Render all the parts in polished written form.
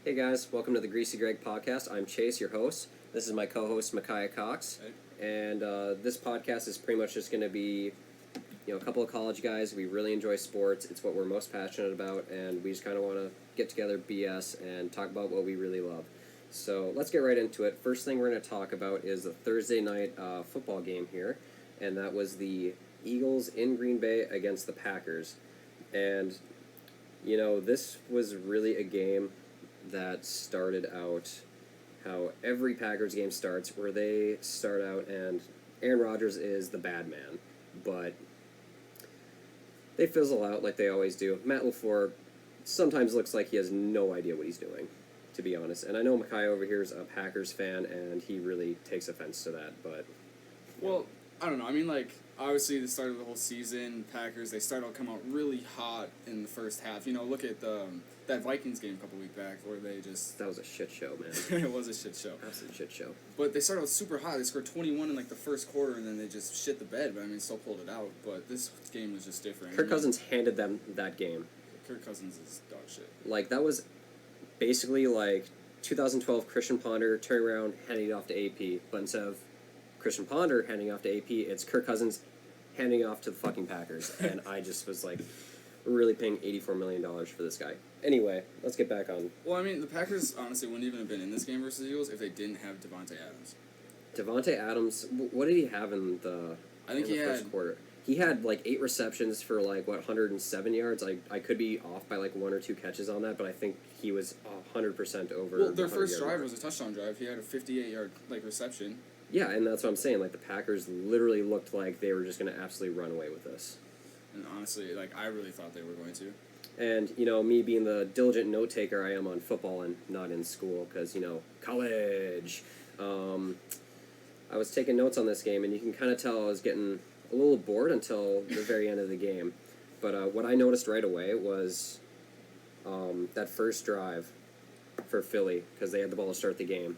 Hey guys, welcome to the Greasy Greg Podcast. I'm Chase, your host. This is my co-host, Micaiah Cox. Hey. And this podcast is pretty much just going to be, a couple of college guys. We really enjoy sports. It's what we're most passionate about, and we just kind of want to get together, BS, and talk about what we really love. So let's get right into it. First thing we're going to talk about is the Thursday night football game here, and that was the Eagles in Green Bay against the Packers. And, this was really a game that started out how every Packers game starts, where they start out and Aaron Rodgers is the bad man, but they fizzle out like they always do. Matt LaFleur sometimes looks like he has no idea what he's doing, to be honest. And I know Micaiah over here is a Packers fan, and he really takes offense to that, but... Well, I don't know. I mean, obviously the start of the whole season, Packers, they started to come out really hot in the first half. Look at that Vikings game a couple weeks back where they just... That was a shit show, man. It was a shit show. Absolute shit show. But they started out super hot. They scored 21 in, the first quarter, and then they just shit the bed. But, still pulled it out. But this game was just different. Kirk Cousins handed them that game. Kirk Cousins is dog shit. That was basically 2012 Christian Ponder turning around, handing it off to AP. But instead of Christian Ponder handing off to AP, it's Kirk Cousins handing off to the fucking Packers. And I just was really paying $84 million for this guy. Anyway, let's get back on. Well, the Packers honestly wouldn't even have been in this game versus the Eagles if they didn't have Devontae Adams. Devontae Adams, what did he have in the first quarter? He had 8 receptions for 107 yards. I could be off by 1 or 2 catches on that, but I think he was 100% over. Well, their first drive was a touchdown drive. He had a 58-yard reception. Yeah, and that's what I'm saying. The Packers literally looked like they were just going to absolutely run away with this. And honestly, I really thought they were going to. And, me being the diligent note-taker I am on football and not in school, because, college. I was taking notes on this game, and you can kind of tell I was getting a little bored until the very end of the game. But what I noticed right away was that first drive for Philly, because they had the ball to start the game.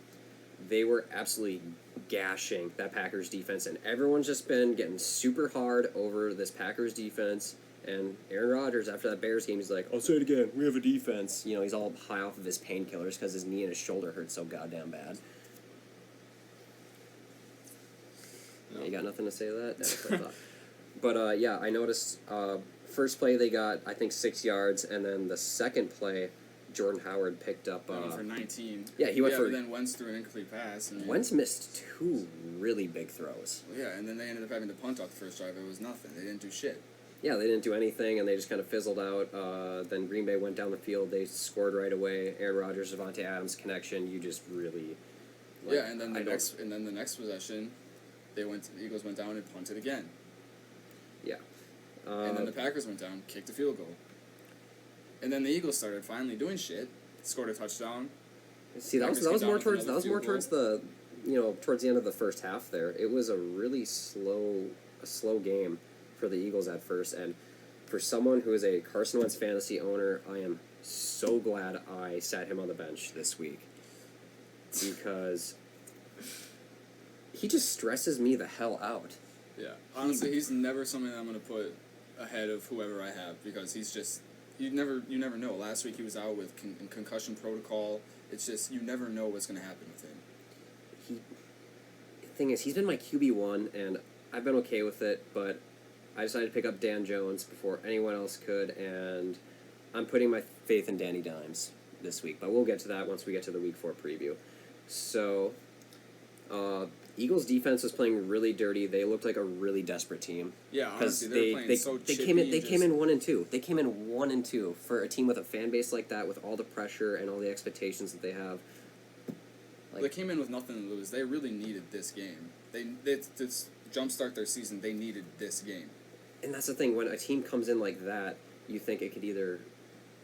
They were absolutely gashing that Packers defense, and everyone's just been getting super hard over this Packers defense. And Aaron Rodgers, after that Bears game, he's like, I'll say it again, we have a defense. He's all high off of his painkillers because his knee and his shoulder hurt so goddamn bad. No. You got nothing to say to that? That's what I thought. But, yeah, I noticed first play they got, I think, 6 yards, and then the second play, Jordan Howard picked up... for 19. Yeah, he went for... but then Wentz threw an incomplete pass. Wentz missed 2 really big throws. Well, yeah, and then they ended up having to punt off the first drive. It was nothing. They didn't do shit. Yeah, they didn't do anything, and they just kind of fizzled out. Then Green Bay went down the field. They scored right away. Aaron Rodgers, Devontae Adams connection. You just really... yeah, and then the next possession, the Eagles went down and punted again. Yeah. And then the Packers went down, kicked a field goal. And then the Eagles started finally doing shit, scored a touchdown. See, that was more towards the towards the end of the first half there. It was a really slow game for the Eagles at first, and for someone who is a Carson Wentz fantasy owner, I am so glad I sat him on the bench this week, because he just stresses me the hell out. Yeah, honestly, he's never something that I'm going to put ahead of whoever I have, because he's just... You never know. Last week he was out with concussion protocol. It's just, you never know what's going to happen with him. The thing is, he's been my QB1, and I've been okay with it, but I decided to pick up Dan Jones before anyone else could, and I'm putting my faith in Danny Dimes this week. But we'll get to that once we get to the Week 4 preview. So, Eagles defense was playing really dirty. They looked like a really desperate team. Yeah, honestly, they were playing so chippy. They came in 1-2. They came in 1-2 for a team with a fan base like that, with all the pressure and all the expectations that they have. They came in with nothing to lose. They really needed this game. They to jumpstart their season. They needed this game. And that's the thing. When a team comes in like that, you think it could either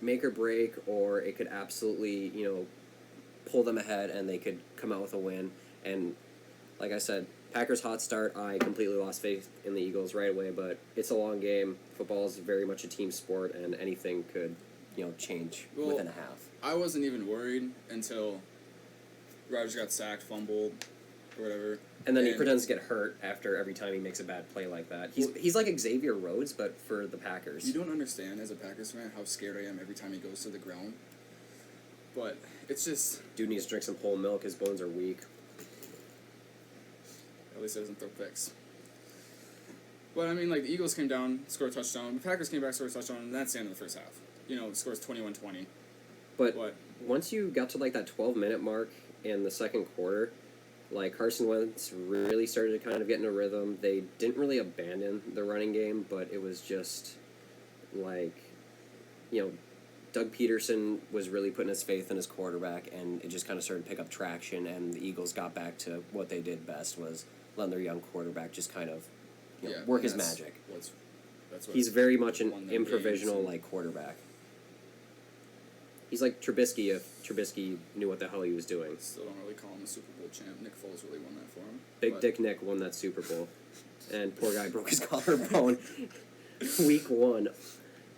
make or break, or it could absolutely, pull them ahead and they could come out with a win. And like I said, Packers hot start, I completely lost faith in the Eagles right away, but it's a long game. Football is very much a team sport, and anything could, change within a half. I wasn't even worried until Rodgers got sacked, fumbled, or whatever. And then he pretends to get hurt after every time he makes a bad play like that. He's like Xavier Rhodes, but for the Packers. You don't understand, as a Packers fan, how scared I am every time he goes to the ground. But it's just... Dude needs to drink some whole milk. His bones are weak. At least it doesn't throw picks. But, I mean, like, the Eagles came down, scored a touchdown. The Packers came back, scored a touchdown, and that's the end of the first half. You know, the score's 21-20. But once you got to, like, that 12-minute mark in the second quarter, like, Carson Wentz really started to kind of get in a rhythm. They didn't really abandon the running game, but it was just, like, you know, Doug Peterson was really putting his faith in his quarterback, and it just kind of started to pick up traction, and the Eagles got back to what they did best, was letting their young quarterback just kind of work his magic. That's He's very much an improvisational like quarterback. He's like Trubisky if Trubisky knew what the hell he was doing. Still don't really call him a Super Bowl champ. Nick Foles really won that for him. Big Dick Nick won that Super Bowl. And poor guy broke his collarbone week 1.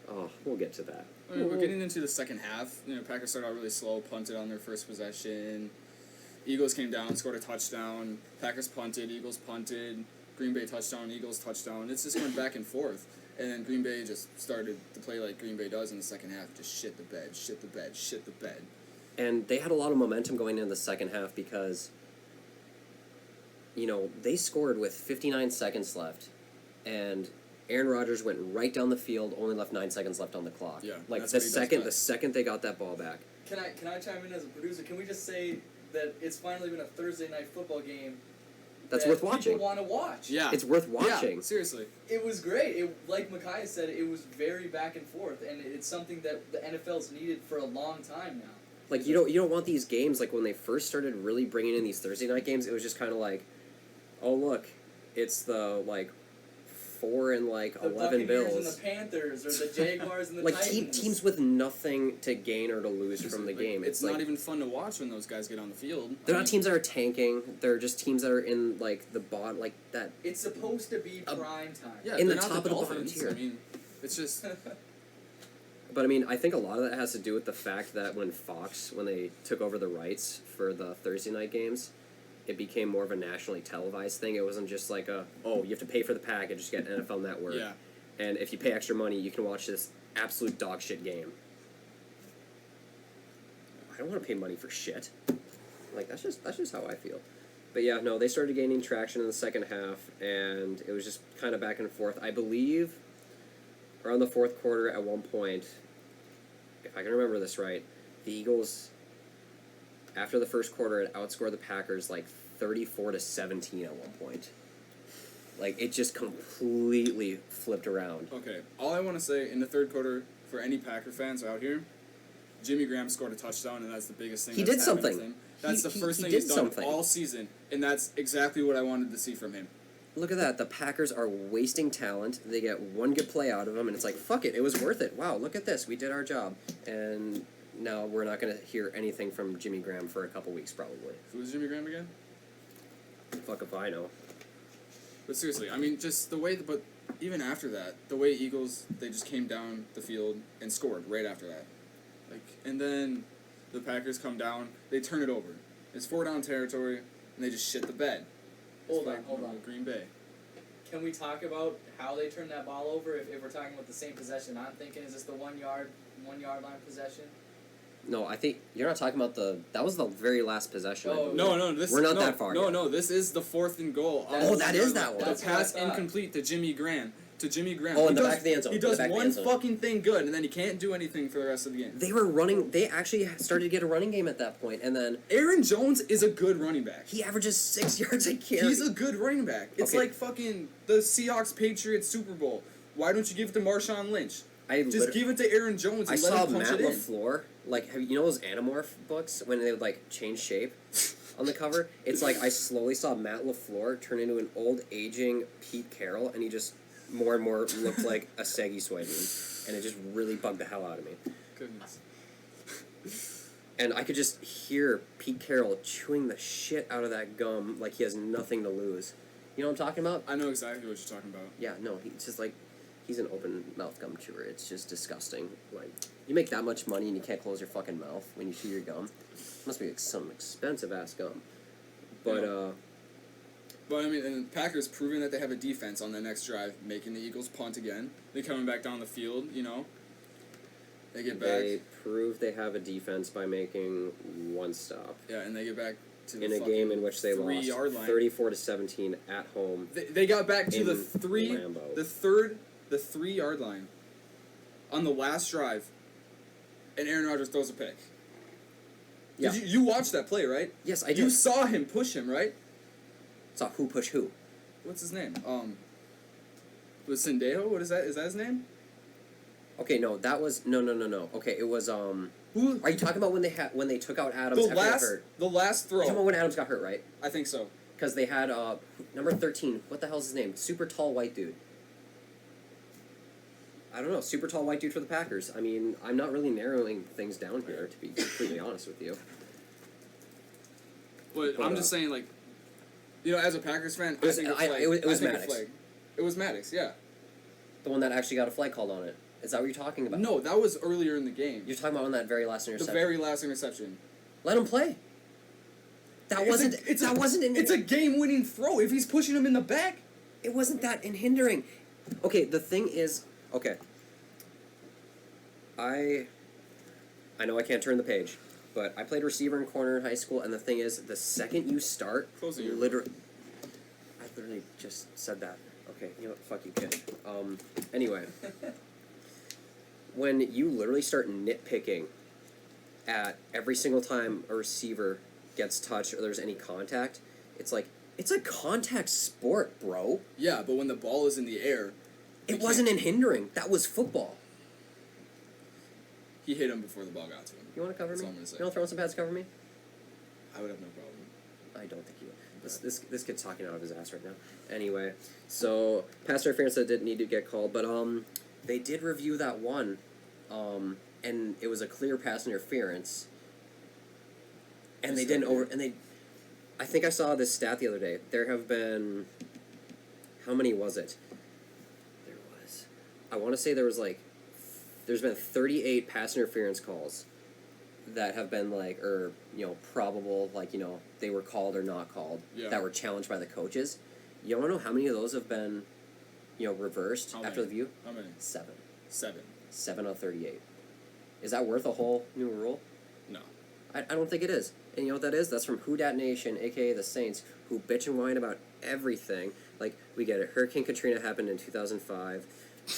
Oh, we'll get to that. I mean, we're getting into the second half. You know, Packers started out really slow, punted on their first possession. Eagles came down, scored a touchdown. Packers punted, Eagles punted. Green Bay touchdown, Eagles touchdown. It's just went back and forth. And then Green Bay just started to play like Green Bay does in the second half. Just shit the bed, shit the bed, shit the bed. And they had a lot of momentum going into the second half because, you know, they scored with 59 seconds left. And Aaron Rodgers went right down the field, only left 9 seconds left on the clock. Yeah, like the second they got that ball back. Can I chime in as a producer? Can we just say that it's finally been a Thursday night football game that's that worth watching. People want to watch. Yeah, it's worth watching. Yeah, seriously, it was great. Like Micaiah said, it was very back and forth, and it's something that the NFL's needed for a long time now. Like you don't want these games like when they first started really bringing in these Thursday night games. It was just kind of like, oh look, it's the like 4 and like the 11 Buccaneers Bills and the Panthers or the Jaguars and the like Titans. teams with nothing to gain or to lose from the game. It's like, not even fun to watch when those guys get on the field. They're not teams that are tanking. They're just teams that are in like the bottom, like that. It's supposed to be prime time. Yeah, in the not top of the bottom Dolphins. tier. I mean, it's just. But I mean, I think a lot of that has to do with the fact that when they took over the rights for the Thursday night games, it became more of a nationally televised thing. It wasn't just like you have to pay for the package, just get NFL Network. Yeah. And if you pay extra money, you can watch this absolute dog shit game. I don't want to pay money for shit. Like that's just how I feel. But yeah, no, they started gaining traction in the second half, and it was just kind of back and forth. I believe around the fourth quarter at one point, if I can remember this right, the Eagles, after the first quarter, had outscored the Packers like 34-17 at one point. Like, it just completely flipped around. Okay, all I want to say in the third quarter, for any Packer fans out here, Jimmy Graham scored a touchdown, and that's the biggest thing He that's did happened something. with him. That's the first he thing did he's done something. all season, and that's exactly what I wanted to see from him. Look at that. The Packers are wasting talent. They get one good play out of them, and it's like, fuck it. It was worth it. Wow, look at this. We did our job. And now we're not going to hear anything from Jimmy Graham for a couple weeks, probably. Who's Jimmy Graham again? Fuck if I know. But seriously, I mean, just the way... But even after that, the way Eagles, they just came down the field and scored right after that. Like, and then the Packers come down, they turn it over. It's 4-down territory, and they just shit the bed. Hold on. Green Bay. Can we talk about how they turned that ball over? If we're talking about the same possession, I'm thinking, is this the 1 yard line possession? No, I think you're not talking about that was the very last possession. Oh, No, we're not that far yet. No, this is the 4th and goal. That is that one. The pass incomplete to Jimmy Graham. Oh, in the back of the end zone. He does one fucking thing good, and then he can't do anything for the rest of the game. They were running. They actually started to get a running game at that point, and then Aaron Jones is a good running back. he averages 6 yards a carry. He's a good running back. It's Okay. like fucking the Seahawks-Patriots Super Bowl. Why don't you give it to Marshawn Lynch? Just give it to Aaron Jones and I let saw him punch Matt it in. LaFleur, like, you know those Animorph books when they would, like, change shape on the cover? It's like I slowly saw Matt LaFleur turn into an old, aging Pete Carroll, and he just more and more looked like a saggy soybean, and it just really bugged the hell out of me. Goodness. And I could just hear Pete Carroll chewing the shit out of that gum like he has nothing to lose. You know what I'm talking about? I know exactly what you're talking about. Yeah, no, he's just like... He's an open mouth gum chewer. It's just disgusting. Like, you make that much money and you can't close your fucking mouth when you chew your gum. Must be like some expensive ass gum. But But I mean, and the Packers proving that they have a defense on the next drive, making the Eagles punt again. They're coming back down the field, you know. They get back. They prove they have a defense by making one stop. Yeah, and they get back to the in a game in which they lost 3-yard line. 34-17 at home. They got back to the Lambeau. the 3-yard line on the last drive, and Aaron Rodgers throws a pick. Yeah. You watched that play, right? Yes, I did. You saw him push him, right? Saw who push who? What's his name? Was Sendejo? What is that? Is that his name? Okay, no, that was no. Okay, it was Who? Are you talking about when they took out Adams after he got hurt? The last throw. You're talking about when Adams got hurt, right? I think so. Because they had number 13. What the hell's his name? Super tall white dude. I don't know. Super tall white dude for the Packers. I mean, I'm not really narrowing things down here, to be completely honest with you. But I'm just saying, like, you know, as a Packers fan, It was, I think a flag. it was I think a Maddox. flag. It was Maddox, yeah. The one that actually got a flag called on it. Is that what you're talking about? No, that was earlier in the game. You're talking about on that very last interception. The very last interception. Let him play. That wasn't an It's a game-winning throw. If he's pushing him in the back, it wasn't that in hindering. Okay, the thing is, okay. I know I can't turn the page, but I played receiver and corner in high school, and the thing is, the second you start, Close your literally, I literally just said that. Okay, you know what? Fuck you, kid. Anyway, when you literally start nitpicking at every single time a receiver gets touched or there's any contact, it's like, it's a contact sport, bro. yeah, but when the ball is in the air, It wasn't in hindering. That was football. he hit him before the ball got to him. You want to cover That's me? all I'm gonna say. You want to throw in some pads to cover me? I would have no problem. I don't think you would. This kid's talking out of his ass right now. Anyway, so pass interference that didn't need to get called, but they did review that one, and it was a clear pass interference. And they didn't I think I saw this stat the other day. There have been, how many was it? I want to say there's been 38 pass interference calls that have been probable, they were called or not called, that were challenged by the coaches. You want to know how many of those have been, reversed after the view? How many? 7. 7. 7 out of 38. Is that worth a whole new rule? No. I don't think it is. And you know what that is? That's from Who Dat Nation, aka the Saints, who bitch and whine about everything. Like, we get it. Hurricane Katrina happened in 2005.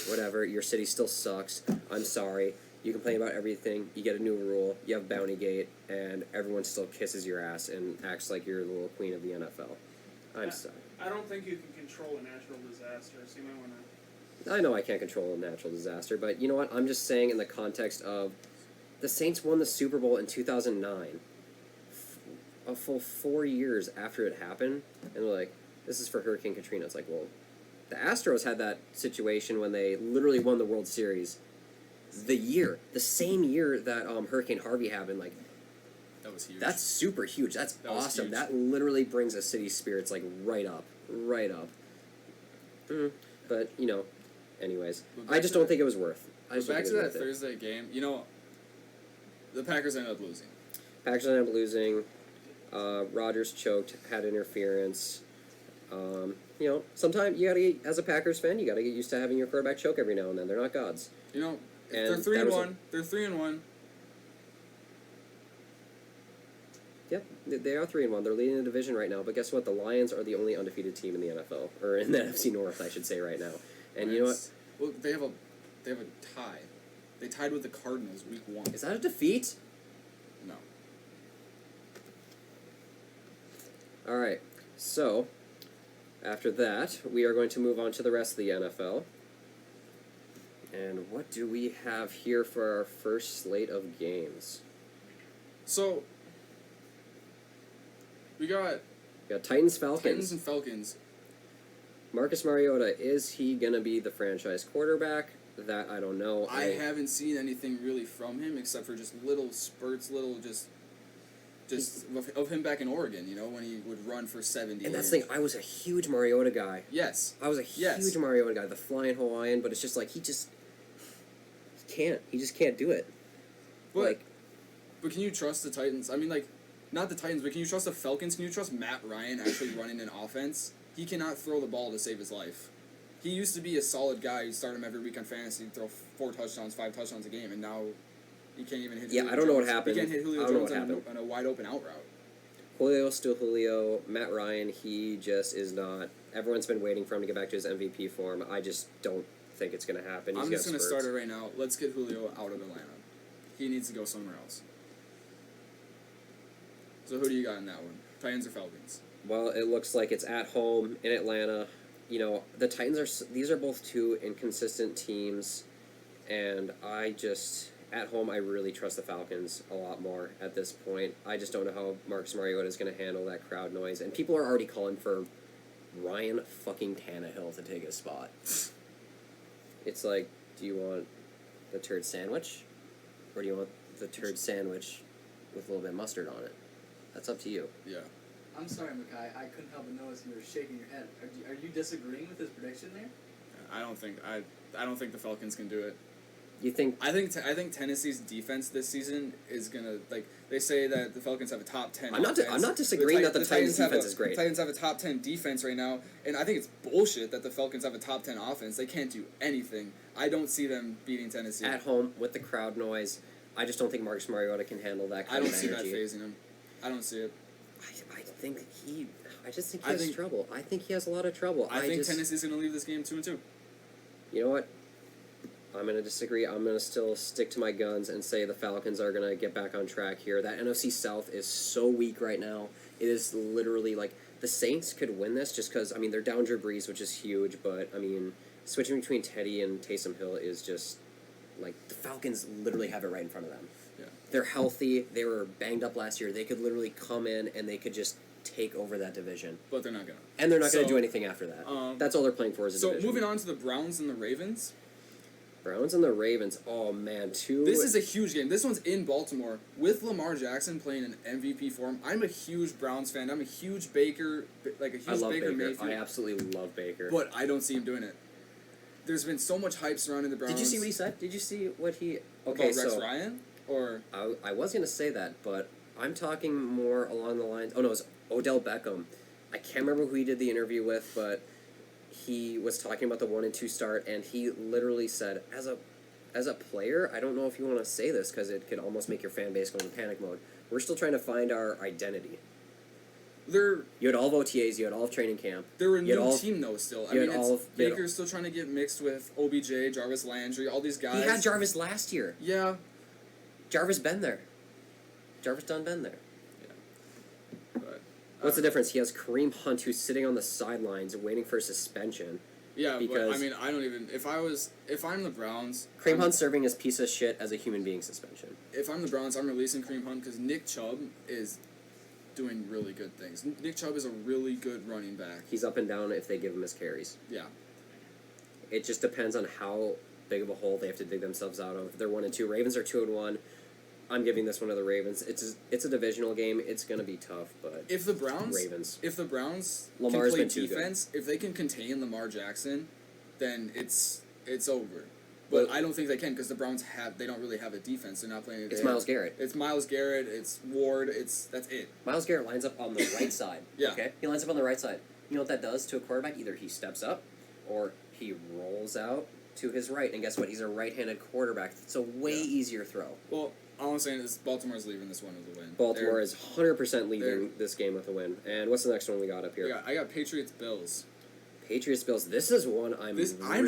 Whatever. Your city still sucks. I'm sorry. You complain about everything. You get a new rule. You have Bountygate, and everyone still kisses your ass and acts like you're the little queen of the NFL. I'm sorry. I don't think you can control a natural disaster, so you might want to... I know I can't control a natural disaster, but you know what? I'm just saying in the context of the Saints won the Super Bowl in 2009, a full 4 years after it happened, and they're like, this is for Hurricane Katrina. It's like, well, the Astros had that situation when they literally won the World Series the same year that Hurricane Harvey happened. Like, That was huge. that's super huge. That's That was awesome. huge. That literally brings a city's spirits, like, right up. But, anyways, But back I just to don't that- think it was worth. Back to that Thursday game, the Packers ended up losing. Packers ended up losing. Rodgers choked, had interference. Sometimes you gotta get, as a Packers fan, you gotta get used to having your quarterback choke every now and then. They're not gods. They're And 3-1. They're 3-1. Yep, they are 3-1. They're leading the division right now. But guess what? The Lions are the only undefeated team in the NFL, or in the NFC North, I should say, right now. And you know what? Well, they have a tie. They tied with the Cardinals week 1. Is that a defeat? No. All right. So, after that, we are going to move on to the rest of the NFL. And what do we have here for our first slate of games? So, we got We got Titans-Falcons. Titans and Falcons. Marcus Mariota, is he going to be the franchise quarterback? That I don't know. I haven't seen anything really from him except for just little spurts, of him back in Oregon, when he would run for 70. And that's the thing, I was a huge Mariota guy. Yes. I was a huge Mariota guy, the flying Hawaiian, but it's just like, he just can't do it. But can you trust the Titans? I mean, not the Titans, but can you trust the Falcons? Can you trust Matt Ryan actually running an offense? He cannot throw the ball to save his life. He used to be a solid guy. You start him every week on fantasy, throw 4 touchdowns, 5 touchdowns a game, and now he can't even hit. Yeah, Julio I don't know what Jones. happened. He can't hit Julio I don't know Jones what happened. on a wide open out route. Julio's still Julio. Matt Ryan, he just is not. Everyone's been waiting for him to get back to his MVP form. I just don't think it's going to happen. I'm just going to start it right now. Let's get Julio out of Atlanta. He needs to go somewhere else. So who do you got in that one? Titans or Falcons? Well, it looks like it's at home in Atlanta. You know, the Titans these are both two inconsistent teams, and at home, I really trust the Falcons a lot more at this point. I just don't know how Marcus Mariota is going to handle that crowd noise, and people are already calling for Ryan fucking Tannehill to take his spot. It's like, do you want the turd sandwich, or do you want the turd sandwich with a little bit of mustard on it? That's up to you. Yeah. I'm sorry, Makai. I couldn't help but notice you were shaking your head. Are you disagreeing with his prediction there? I don't think the Falcons can do it. You think? I think Tennessee's defense this season is gonna, like, they say that the Falcons have a top 10. I'm not disagreeing that the Titans' defense is great. The Titans have a top 10 defense right now, and I think it's bullshit that the Falcons have a top 10 offense. They can't do anything. I don't see them beating Tennessee At home with the crowd noise. I just don't think Marcus Mariota can handle that I kind don't of see that energy. phasing him. I don't see it. I just think he has trouble. I think he has a lot of trouble. I think Tennessee's gonna leave this game 2-2. You know what? I'm going to disagree. I'm going to still stick to my guns and say the Falcons are going to get back on track here. That NFC South is so weak right now. It is literally like the Saints could win this just because, I mean, they're down Drew Brees, which is huge, but, I mean, switching between Teddy and Taysom Hill is just, like, the Falcons literally have it right in front of them. Yeah. They're healthy. They were banged up last year. They could literally come in and they could just take over that division. But they're not gonna. And they're not going to do anything after that. That's all they're playing for is a division. So, moving on to the Browns and the Ravens. Browns and the Ravens. Oh, man, This is a huge game. This one's in Baltimore with Lamar Jackson playing in MVP form. I'm a huge Browns fan. I'm a huge Baker, I love Baker. Mayfield. I absolutely love Baker. But I don't see him doing it. There's been so much hype surrounding the Browns. Did you see what he said? Did you see what he... Okay, about Rex Ryan? Or... I was going to say that, but I'm talking more along the lines... Oh, no, it was Odell Beckham. I can't remember who he did the interview with, but... He was talking about the 1 and 2 start, and he literally said, as a player, I don't know if you want to say this because it could almost make your fan base go into panic mode. We're still trying to find our identity. You had all of OTAs, you had all of training camp. They're a new team, though, still. I mean, Baker's still trying to get mixed with OBJ, Jarvis Landry, all these guys. He had Jarvis last year. Yeah. Jarvis been there. Jarvis done been there. But, what's the difference? He has Kareem Hunt, who's sitting on the sidelines waiting for suspension. Yeah, but I mean, I don't even... If I'm the Browns... Kareem Hunt's serving his piece of shit as a human being suspension. If I'm the Browns, I'm releasing Kareem Hunt because Nick Chubb is doing really good things. Nick Chubb is a really good running back. He's up and down if they give him his carries. Yeah. It just depends on how big of a hole they have to dig themselves out of. They're 1 and 2. Ravens are 2 and 1. I'm giving this one to the Ravens. It's a divisional game. It's going to be tough, but if the Browns Lamar's can been play too defense, if they can contain Lamar Jackson, then it's over. But I don't think they can because the Browns they don't really have a defense. They're not playing. It's Myles Garrett. It's Myles Garrett. It's Ward. That's it. Myles Garrett lines up on the right side. Yeah. Okay. He lines up on the right side. You know what that does to a quarterback? Either he steps up, or he rolls out to his right. And guess what? He's a right-handed quarterback. It's a way easier throw. Well, all I'm saying is Baltimore's leaving this one with a win. Baltimore is 100% leaving this game with a win. And what's the next one we got up here? Yeah, I got Patriots-Bills. Patriots-Bills. This is one I'm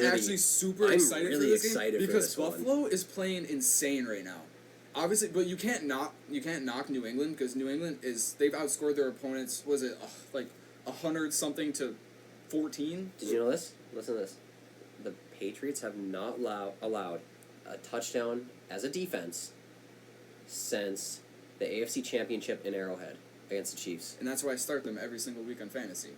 actually super excited for this excited game because for this Buffalo one. is playing insane right now. Obviously, but you can't knock New England because New England they've outscored their opponents. Was it like 100-something to 14? Did you know this? Listen to this. The Patriots have not allowed a touchdown as a defense since the AFC Championship in Arrowhead against the Chiefs. And that's why I start them every single week on fantasy.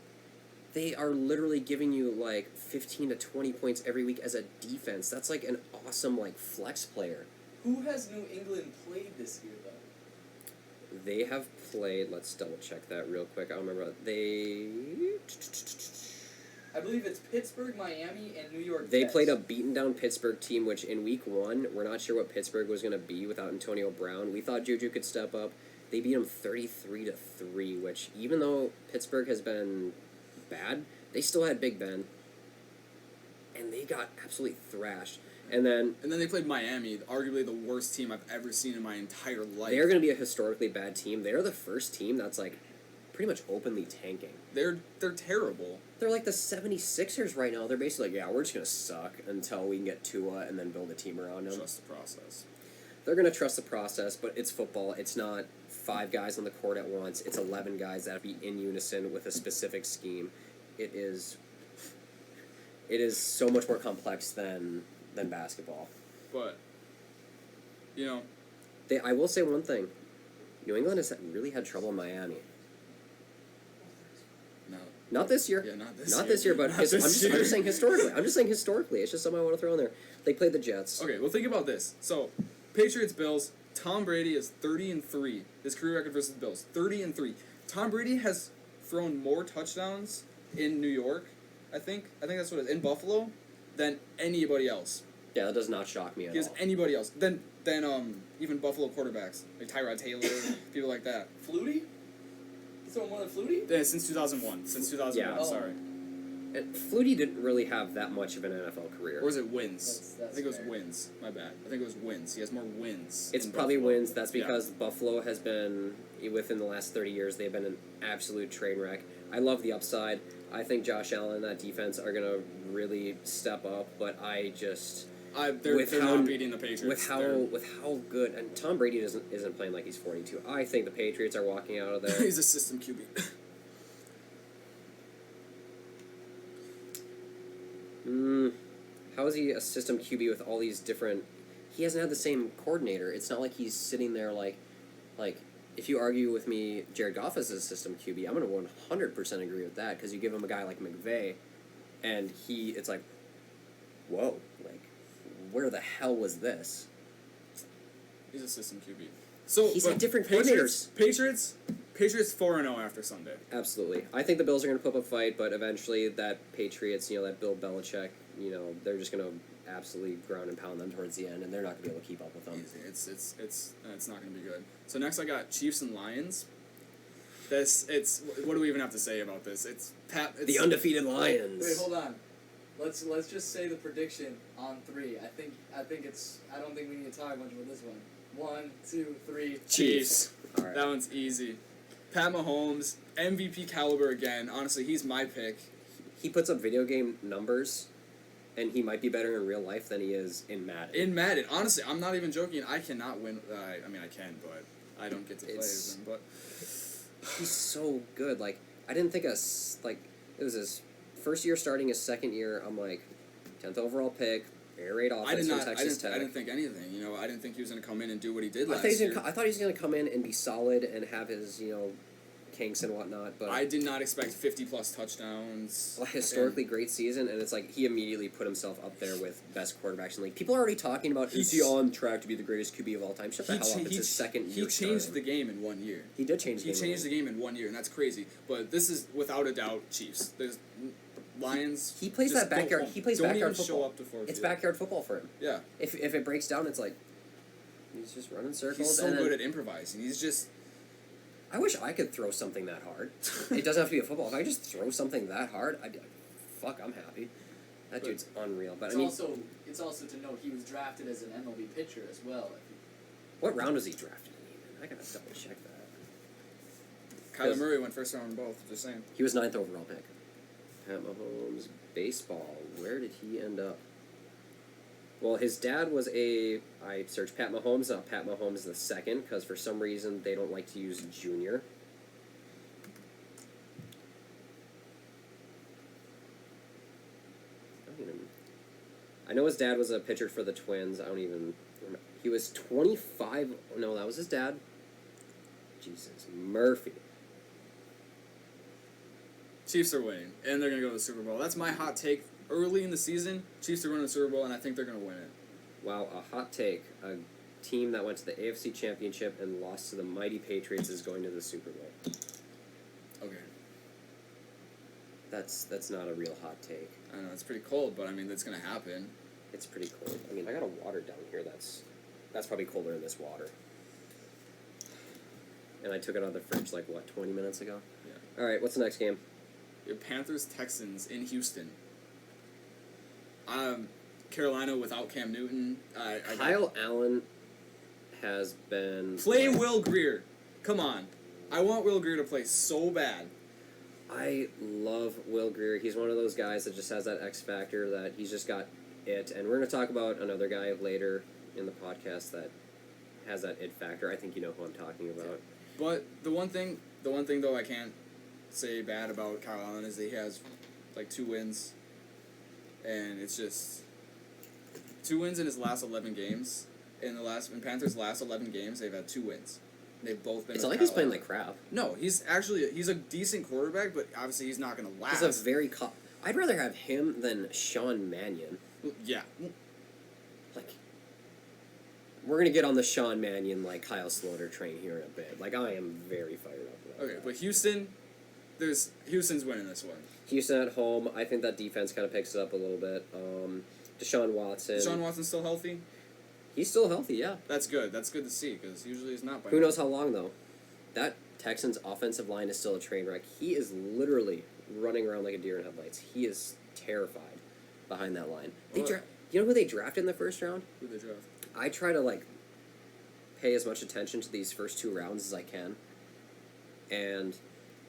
They are literally giving you like 15 to 20 points every week as a defense. That's like an awesome like flex player. Who has New England played this year, though? They have played, let's double check that real quick. I don't remember. I believe it's Pittsburgh, Miami, and New York They Jets. played a beaten-down Pittsburgh team, which in week 1, we're not sure what Pittsburgh was going to be without Antonio Brown. We thought Juju could step up. They beat them 33-3, which even though Pittsburgh has been bad, they still had Big Ben. and they got absolutely thrashed. And then they played Miami, arguably the worst team I've ever seen in my entire life. they're going to be a historically bad team. They're the first team that's like pretty much openly tanking. They're terrible. They're like the 76ers right now. They're basically like, yeah, we're just going to suck until we can get Tua and then build a team around him. Trust the process. They're going to trust the process, but it's football. It's not 5 guys on the court at once. It's 11 guys that be in unison with a specific scheme. It is so much more complex than basketball. But, you know... I will say one thing. New England has really had trouble in Miami. No. Not this year. Yeah, not this year, but Not I'm this just year. saying historically. I'm just saying historically. It's just something I want to throw in there. They played the Jets. Okay, well, think about this. So, Patriots, Bills, Tom Brady is 30-3. His career record versus the Bills, 30-3. Tom Brady has thrown more touchdowns in New York, I think that's what it is, in Buffalo, than anybody else. Yeah, that does not shock me at He has all. anybody else. Than even Buffalo quarterbacks, like Tyrod Taylor, people like that. Flutie? He's throwing more than Flutie? Yeah, since 2001. Since 2001, Yeah. sorry. And Flutie didn't really have that much of an NFL career. Or was it wins? That's I think it was fair. wins. My bad. I think it was wins. He has more wins. It's in probably Buffalo. wins. That's Yeah. because Buffalo has been, within the last 30 years, they've been an absolute train wreck. I love the upside. I think Josh Allen and that defense are going to really step up, but They're not beating the Patriots. with how good, and Tom Brady isn't playing like he's 42. I think the Patriots are walking out of there. He's a system QB. How is he a system QB with all these different? He hasn't had the same coordinator. It's not like he's sitting there like, if you argue with me, Jared Goff is a system QB. I'm gonna 100% agree with that because you give him a guy like McVay, and it's like, whoa, like, where the hell was this? He's a system QB. So He's but had different Patriots 4-0 after Sunday. Absolutely. I think the Bills are going to put up a fight, but eventually that Patriots, that Bill Belichick, they're just going to absolutely ground and pound them towards the end, and they're not going to be able to keep up with them. Easy. It's not going to be good. So next I got Chiefs and Lions. What do we even have to say about this? It's The undefeated Lions. Wait, hold on. Let's just say the prediction on 3. I don't think we need to talk much about this one. 1, 2, 3. Chiefs. All right. That one's easy. Pat Mahomes, MVP caliber again. Honestly, he's my pick. He puts up video game numbers, and he might be better in real life than he is in Madden. In Madden, honestly, I'm not even joking. I cannot win. I mean, I can, but I don't get to play as him. But He's so good. Like, I didn't think it was his first year starting, his second year. I'm like, 10th overall pick, air raid offense from Texas Tech. I didn't think anything. I didn't think he was going to come in and do what he did I last thought year. I thought he was going to come in and be solid and have his, kinks and whatnot. But I did not expect 50-plus touchdowns. a historically great season, and it's like he immediately put himself up there with best quarterbacks in the league. People are already talking about, is he on track to be the greatest QB of all time? Shut the hell up. It's his second year. He changed the game in 1 year. He did change the game. He changed the game in 1 year, and that's crazy. But this is, without a doubt, Chiefs. There's Lions. He plays just that backyard. don't- He plays don't backyard even football. Show up to Ford It's Field. backyard football for him. Yeah. If it breaks down, it's like he's just running circles. He's so and good then, at improvising. He's just... I wish I could throw something that hard. It doesn't have to be a football. If I just throw something that hard, I'd be like, fuck, I'm happy. That dude's unreal. But It's I mean, it's also to note he was drafted as an MLB pitcher as well. what round was he drafted in? Even? I gotta double check that. Kyler Murray went first round in both, just saying. He was 9th overall pick. Pat Mahomes, baseball. Where did he end up? Well, his dad was I searched Pat Mahomes, not Pat Mahomes the second, because for some reason they don't like to use junior. I know his dad was a pitcher for the Twins. I don't even remember. He was 25. No, that was his dad. Jesus. Murphy. Chiefs are winning, and they're going to go to the Super Bowl. That's my hot take. Early in the season, Chiefs are winning the Super Bowl, and I think they're going to win it. Wow, a hot take. A team that went to the AFC Championship and lost to the mighty Patriots is going to the Super Bowl. Okay. That's not a real hot take. I know, it's pretty cold, but I mean, that's going to happen. It's pretty cold. I mean, I got a water down here that's probably colder than this water. And I took it out of the fridge 20 minutes ago? Yeah. All right, what's the next game? Your Panthers-Texans in Houston. Carolina without Cam Newton. Kyle Allen has been... Play Will Grier. Come on. I want Will Grier to play so bad. I love Will Grier. He's one of those guys that just has that X factor, that he's just got it. And we're going to talk about another guy later in the podcast that has that it factor. I think you know who I'm talking about. But the one thing though I can't say bad about Kyle Allen is that he has like 2 wins. And it's just 2 wins in his last 11 games. In Panthers' last 11 games, they've had 2 wins. They've both been. It's not with like he's Kyle playing Allen. like crap. No, he's a decent quarterback, but obviously he's not going to last. He's a very... I'd rather have him than Sean Mannion. Yeah. Like, we're going to get on the Sean Mannion, like, Kyle Sloter train here in a bit. Like, I am very fired up about Okay, that. but Houston's winning this one. Houston at home, I think that defense kind of picks it up a little bit. Deshaun Watson. Deshaun Watson's still healthy? He's still healthy, yeah. That's good. That's good to see, because usually he's not by Who now. knows how long, though? That Texans offensive line is still a train wreck. He is literally running around like a deer in headlights. He is terrified behind that line. Well, You know who they drafted in the first round? Who they draft? I try to, like, pay as much attention to these first 2 rounds as I can. And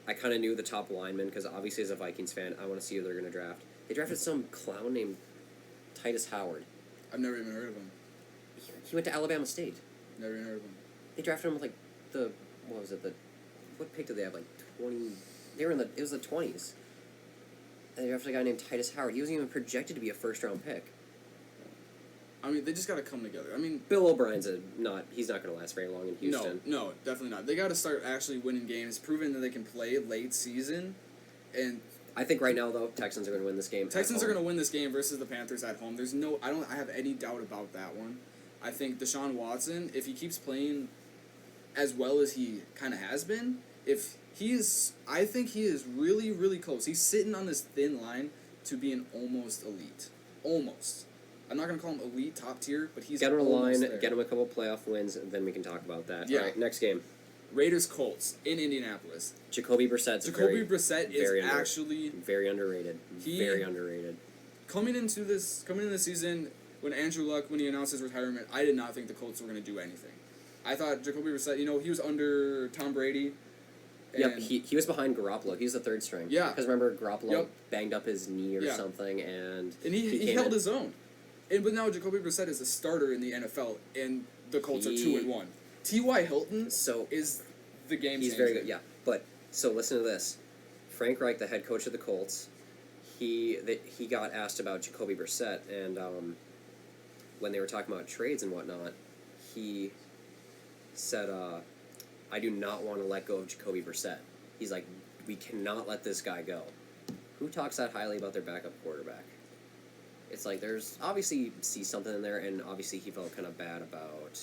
I kind of knew the top linemen, because obviously as a Vikings fan, I want to see who they're going to draft. They drafted some clown named Titus Howard. I've never even heard of him. He went to Alabama State. Never even heard of him. They drafted him with, like, what pick did they have, like, 20... It was the 20s. And they drafted a guy named Titus Howard. He wasn't even projected to be a first-round pick. I mean, they just got to come together. I mean, Bill O'Brien's he's not going to last very long in Houston. No, definitely not. They got to start actually winning games, proving that they can play late season, and I think right now, though, Texans are going to win this game. Texans are going to win this game versus the Panthers at home. I have any doubt about that one. I think Deshaun Watson, if he keeps playing as well as he kind of has been, I think he is really, really close. He's sitting on this thin line to being almost elite. Almost. I'm not going to call him elite, top tier, but he's get him a line, there. get him a couple playoff wins, and then we can talk about that. Yeah. All right, next game. Raiders-Colts in Indianapolis. Jacoby Brissett is actually very underrated. Very underrated. Coming into this season, when Andrew Luck, when he announced his retirement, I did not think the Colts were going to do anything. I thought Jacoby Brissett, he was under Tom Brady. Yep, he was behind Garoppolo. He was the third string. Yeah. Because remember, Garoppolo banged up his knee or something, and he held his own. But now Jacoby Brissett is a starter in the NFL, and the Colts are 2-1. T.Y. Hilton is the game changer. He's very good, yeah. But, so listen to this. Frank Reich, the head coach of the Colts, he got asked about Jacoby Brissett, and when they were talking about trades and whatnot, he said, I do not want to let go of Jacoby Brissett. He's like, we cannot let this guy go. Who talks that highly about their backup quarterback? It's like, there's obviously you see something in there, and obviously he felt kind of bad about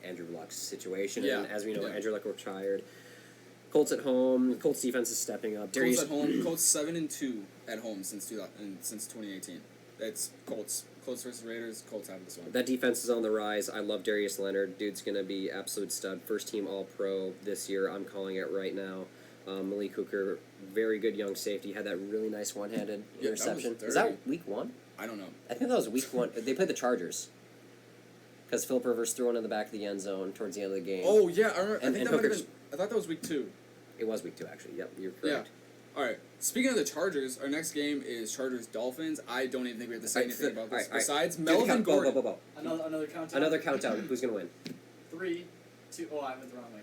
Andrew Luck's situation. Yeah. And as we know, Andrew Luck retired. Colts at home. Colts defense is stepping up. Colts at home. Colts 7-2 at home since 2018. It's Colts versus Raiders. Colts have this one. That defense is on the rise. I love Darius Leonard. Dude's gonna be absolute stud. First team All Pro this year. I'm calling it right now. Malik Hooker, very good young safety. Had that really nice one-handed interception. That was Is that week 1? I don't know. I think that was week 1. They played the Chargers. Because Philip Rivers threw one in the back of the end zone towards the end of the game. Oh yeah, I remember. I thought that was week 2. It was week 2 actually. Yep, you're correct. Yeah. All right. Speaking of the Chargers, our next game is Chargers-Dolphins. I don't even think we have to say anything about this. Besides Melvin Gordon. Another countdown. Another countdown. Who's gonna win? 3, 2. Oh, I went the wrong way.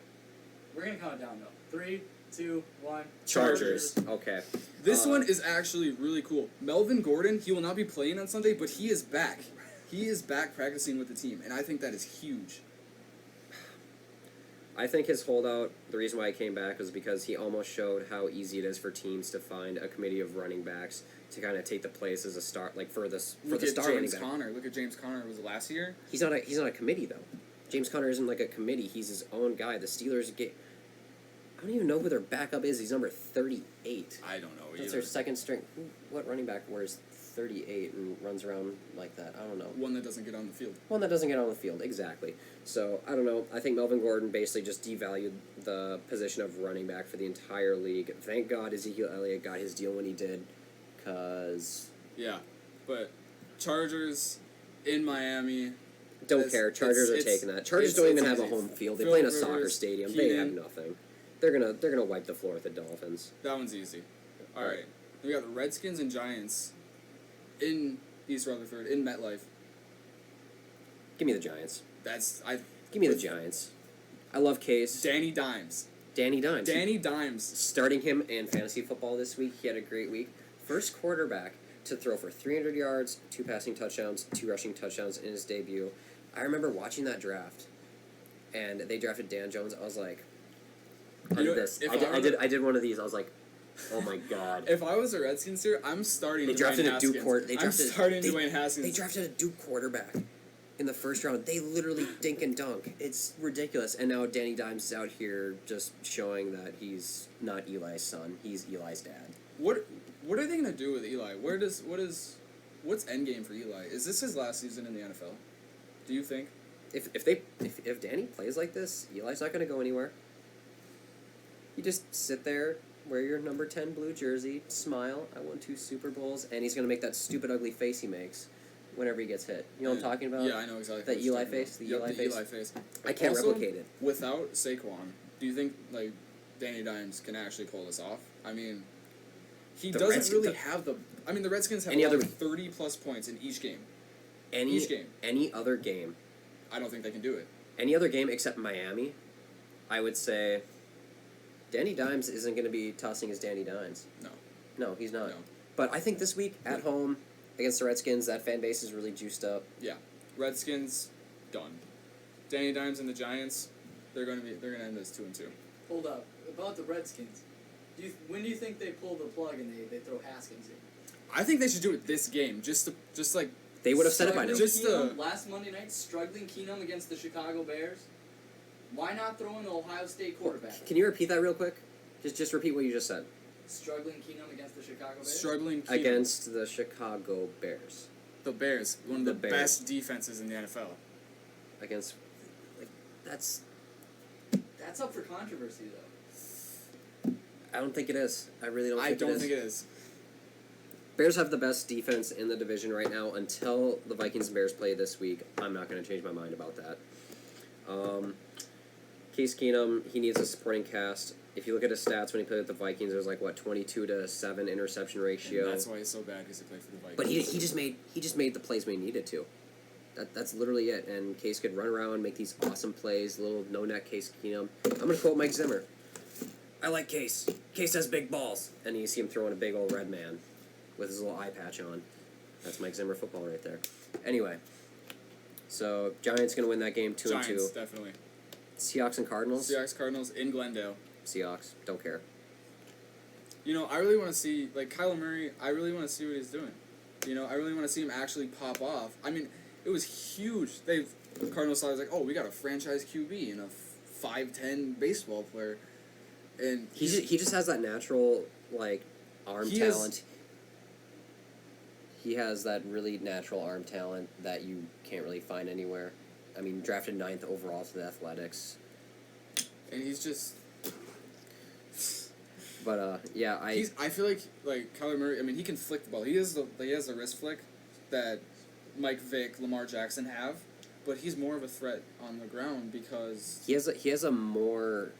We're gonna count it down though. 3, 2, 1. Chargers. Okay. This one is actually really cool. Melvin Gordon, he will not be playing on Sunday, but he is back. He is back practicing with the team, and I think that is huge. I think his holdout, the reason why he came back was because he almost showed how easy it is for teams to find a committee of running backs to kind of take the place as a star, like for the star running back. Look at James Conner. Was it last year? He's not a committee though. James Conner isn't like a committee. He's his own guy. The Steelers get. I don't even know who their backup is. He's number 38. I don't know either. That's their second string. What running back wears 38 and runs around like that? I don't know. One that doesn't get on the field. One that doesn't get on the field, exactly. So, I don't know. I think Melvin Gordon basically just devalued the position of running back for the entire league. Thank God Ezekiel Elliott got his deal when he did, because... Yeah. But Chargers in Miami. Don't care. Chargers are taking that. Chargers don't even have a home field. They play in a soccer stadium. They have nothing. They're gonna wipe the floor with the Dolphins. That one's easy. All right. We got the Redskins and Giants in East Rutherford in MetLife. Give me the Giants. Give me the Giants. I love Case. Danny Dimes. Danny Dimes. Starting him in fantasy football this week, he had a great week. First quarterback to throw for 300 yards, 2 passing touchdowns, 2 rushing touchdowns in his debut. I remember watching that draft, and they drafted Dan Jones. I was like, I did one of these. I was like, oh my god. If I was a Redskins here, I'm starting. They drafted a Duke quarterback. Dwayne Haskins. They drafted a Duke quarterback in the first round. They literally dink and dunk. It's ridiculous. And now Danny Dimes is out here just showing that he's not Eli's son. He's Eli's dad. What are they gonna do with Eli? What's endgame for Eli? Is this his last season in the NFL? Do you think? If Danny plays like this, Eli's not gonna go anywhere. You just sit there, wear your number 10 blue jersey, smile. I won 2 Super Bowls, and he's gonna make that stupid ugly face he makes whenever he gets hit. You know what I'm talking about? Yeah, I know exactly. That Eli face. The Eli face. I can't also, replicate it. Without Saquon, do you think like Danny Dimes can actually pull this off? I mean, he doesn't really have the. I mean, the Redskins have 30+ points in each game. Any other game. I don't think they can do it. Any other game except Miami, I would say. Danny Dimes isn't going to be tossing his Danny Dimes. No, he's not. No. But I think this week at home against the Redskins, that fan base is really juiced up. Yeah, Redskins, done. Danny Dimes and the Giants, they're gonna end this 2-2. Hold up, about the Redskins. When do you think they pull the plug and they throw Haskins in? I think they should do it this game, just like they would have said it by now. Last Monday night, struggling Keenum against the Chicago Bears. Why not throw in the Ohio State quarterback? Can you repeat that real quick? Just repeat what you just said. Struggling Keenum against the Chicago Bears? Struggling Keenum. Against the Chicago Bears. The Bears, one of the best defenses in the NFL. Against, that's up for controversy, though. I don't think it is. I really don't think it is. I don't think it is. Bears have the best defense in the division right now. Until the Vikings and Bears play this week, I'm not going to change my mind about that. Case Keenum, he needs a supporting cast. If you look at his stats when he played with the Vikings, it was like 22-7 interception ratio. And that's why he's so bad, because he played for the Vikings. But he just made the plays when he needed to. That's literally it. And Case could run around, make these awesome plays. Little no-neck Case Keenum. I'm gonna quote Mike Zimmer. I like Case. Case has big balls, and you see him throwing a big old red man with his little eye patch on. That's Mike Zimmer football right there. Anyway, so Giants gonna win that game 2-2. Giants, definitely. Seahawks and Cardinals. Seahawks, Cardinals in Glendale. Seahawks, don't care. You know, I really want to see, like, Kyler Murray, I really want to see what he's doing. You know, I really want to see him actually pop off. I mean, it was huge. The Cardinals thought, like, oh, we got a franchise QB and a 5'10" baseball player. And he just has that natural, like, arm talent. He has that really natural arm talent that you can't really find anywhere. I mean, drafted 9th overall to the Athletics. And he's just... But, yeah, I feel like Kyler Murray, I mean, he can flick the ball. He has the wrist flick that Mike Vick, Lamar Jackson have, but he's more of a threat on the ground because... He has a more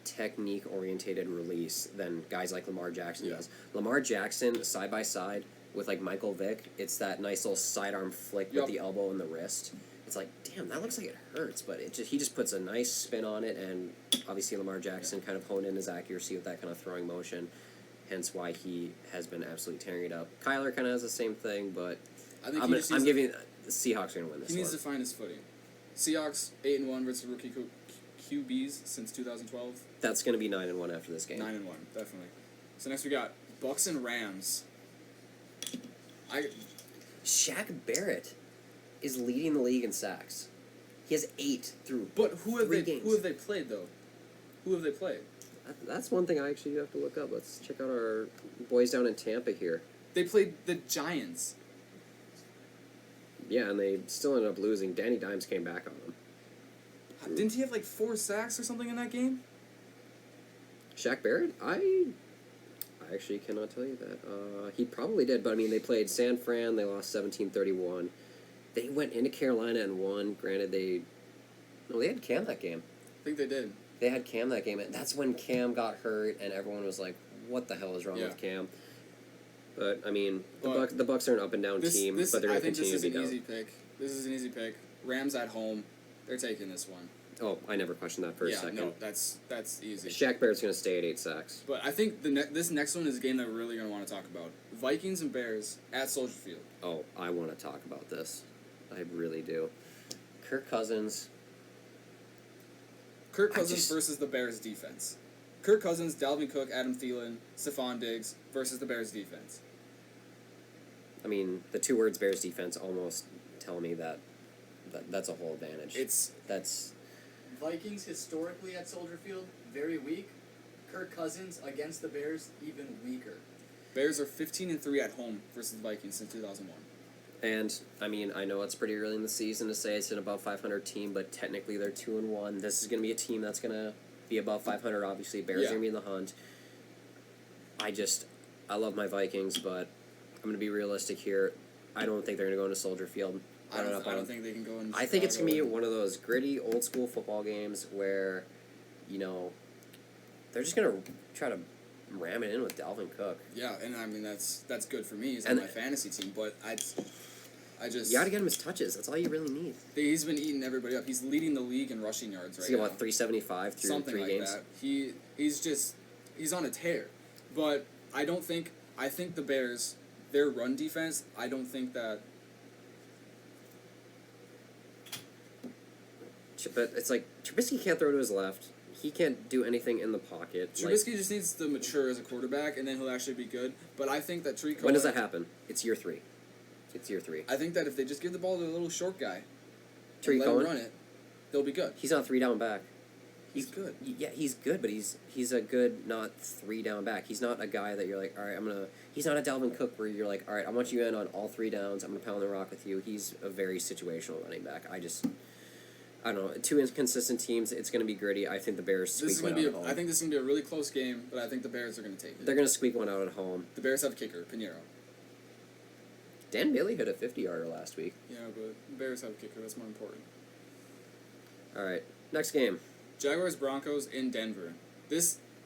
technique-orientated release than guys like Lamar Jackson does. Lamar Jackson, side by side with, like, Michael Vick, it's that nice little sidearm flick with the elbow and the wrist. It's like, damn, that looks like it hurts, but he just puts a nice spin on it, and obviously Lamar Jackson kind of honed in his accuracy with that kind of throwing motion, hence why he has been absolutely tearing it up. Kyler kind of has the same thing, but I'm giving the Seahawks are going to win this one. He needs to find his footing. Seahawks 8-1 versus rookie QBs since 2012. That's going to be 9-1 after this game. 9-1, definitely. So next we got Bucks and Rams. Shaq Barrett is leading the league in sacks. He has 8 through But who have games. Who have they played, though? Who have they played? That's one thing I actually have to look up. Let's check out our boys down in Tampa here. They played the Giants. Yeah, and they still ended up losing. Danny Dimes came back on them. Didn't he have like 4 sacks or something in that game? Shaq Barrett? I I actually cannot tell you that. He probably did, but I mean, they played San Fran. They lost 17-31. They went into Carolina and won. Granted, they had Cam that game. I think they did. They had Cam that game, and that's when Cam got hurt, and everyone was like, "What the hell is wrong with Cam?" But I mean, the Bucks are an up and down team, but they're going to continue to be down. I think this is an easy pick. Rams at home, they're taking this one. Oh, I never questioned that for a second. No, that's easy. Shaq Barrett's going to stay at 8 sacks. But I think this next one is a game that we're really going to want to talk about. Vikings and Bears at Soldier Field. Oh, I want to talk about this. I really do. Kirk Cousins versus the Bears defense. Kirk Cousins, Dalvin Cook, Adam Thielen, Stephon Diggs versus the Bears defense. I mean, the two words Bears defense almost tell me that's a whole advantage. That's Vikings historically at Soldier Field, very weak. Kirk Cousins against the Bears, even weaker. Bears are 15-3 at home versus the Vikings since 2001. And, I mean, I know it's pretty early in the season to say it's an above 500 team, but technically they're 2-1. This is going to be a team that's going to be above 500, obviously. Bears are going to be in the hunt. I love my Vikings, but I'm going to be realistic here. I don't think they're going to go into Soldier Field. I don't think they can go in. I think it's going to be one of those gritty, old-school football games where, they're just going to try to ram it in with Dalvin Cook. Yeah, and I mean, that's good for me. He's on my fantasy team, but I just... You got to get him his touches. That's all you really need. He's been eating everybody up. He's leading the league in rushing yards right now. He's got, 375 through Something 3 like games? That. He's on a tear. But I think the Bears, their run defense, I don't think that... But it's like, Trubisky can't throw to his left. He can't do anything in the pocket. Trubisky just needs to mature as a quarterback, and then he'll actually be good. But I think that Tree Cohen... When does that happen? It's year 3. It's year 3. I think that if they just give the ball to the little short guy, Tree let Cohen? him run it, they'll be good. He's not 3 down back. He's good. Yeah, he's good, but he's a good, not 3 down back. He's not a guy that you're like, all right, he's not a Dalvin Cook where you're like, all right, I want you in on all 3 downs. I'm going to pound the rock with you. He's a very situational running back. I don't know. 2 inconsistent teams. It's going to be gritty. I think the Bears squeak one out at home. I think this is going to be a really close game, but I think the Bears are going to take it. They're going to squeak one out at home. The Bears have a kicker, Pinheiro. Dan Bailey hit a 50-yarder last week. Yeah, but the Bears have a kicker. That's more important. All right. Next game. Jaguars-Broncos in Denver.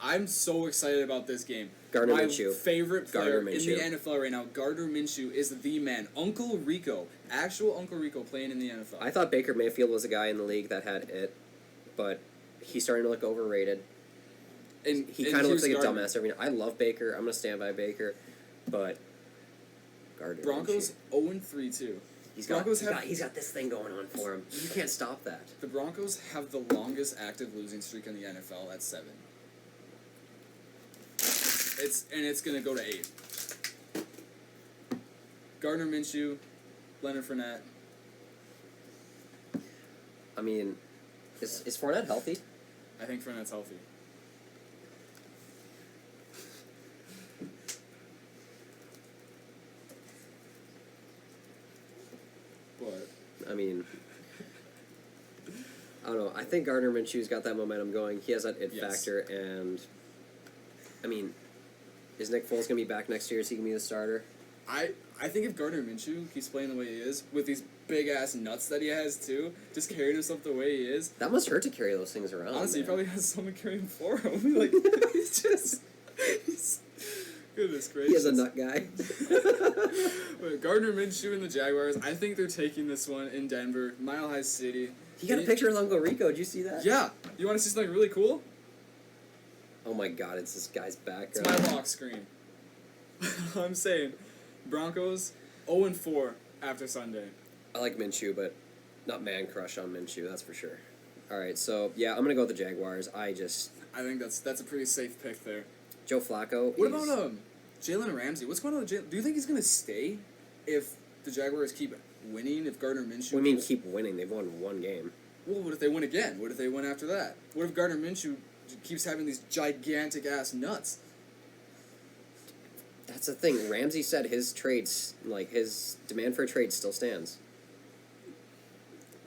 I'm so excited about this game. Gardner My Minshew. favorite player in Minshew. the NFL right now, Gardner Minshew, is the man. Uncle Rico. Actual Uncle Rico playing in the NFL. I thought Baker Mayfield was a guy in the league that had it, but he's starting to look overrated. And he kind of looks like Gardner. a dumbass every night. I love Baker. I'm going to stand by Baker, but Gardner Broncos Minshew. 0-3 too. He's got this thing going on for him. You can't stop that. The Broncos have the longest active losing streak in the NFL at 7. It's going to go to 8. Gardner Minshew, Leonard Fournette. I mean, is Fournette healthy? I think Fournette's healthy. But I mean, I don't know. I think Gardner Minshew's got that momentum going. He has that it factor, and I mean, is Nick Foles gonna be back next year? Is he gonna be the starter? I think if Gardner Minshew keeps playing the way he is, with these big ass nuts that he has too, just carrying himself the way he is. That must hurt to carry those things around. Honestly, man. he probably has someone carrying him for him. Like he's goodness gracious. He is a nut guy. But Gardner Minshew and the Jaguars, I think they're taking this one in Denver, Mile High City. He got a picture with Uncle Rico. Did you see that? Yeah. You want to see something really cool? Oh my God! It's this guy's background. It's my lock screen. I'm saying, Broncos 0-4 after Sunday. I like Minshew, but not man crush on Minshew. That's for sure. All right, so yeah, I'm gonna go with the Jaguars. I think that's a pretty safe pick there. Joe Flacco. What about Jalen Ramsey? What's going on with Jalen? Do you think he's gonna stay if the Jaguars keep winning? If Gardner Minshew? What do you mean keep winning? They've won one game. Well, what if they win again? What if they win after that? What if Gardner Minshew keeps having these gigantic ass nuts? That's the thing. Ramsey said his trades, his demand for a trade still stands.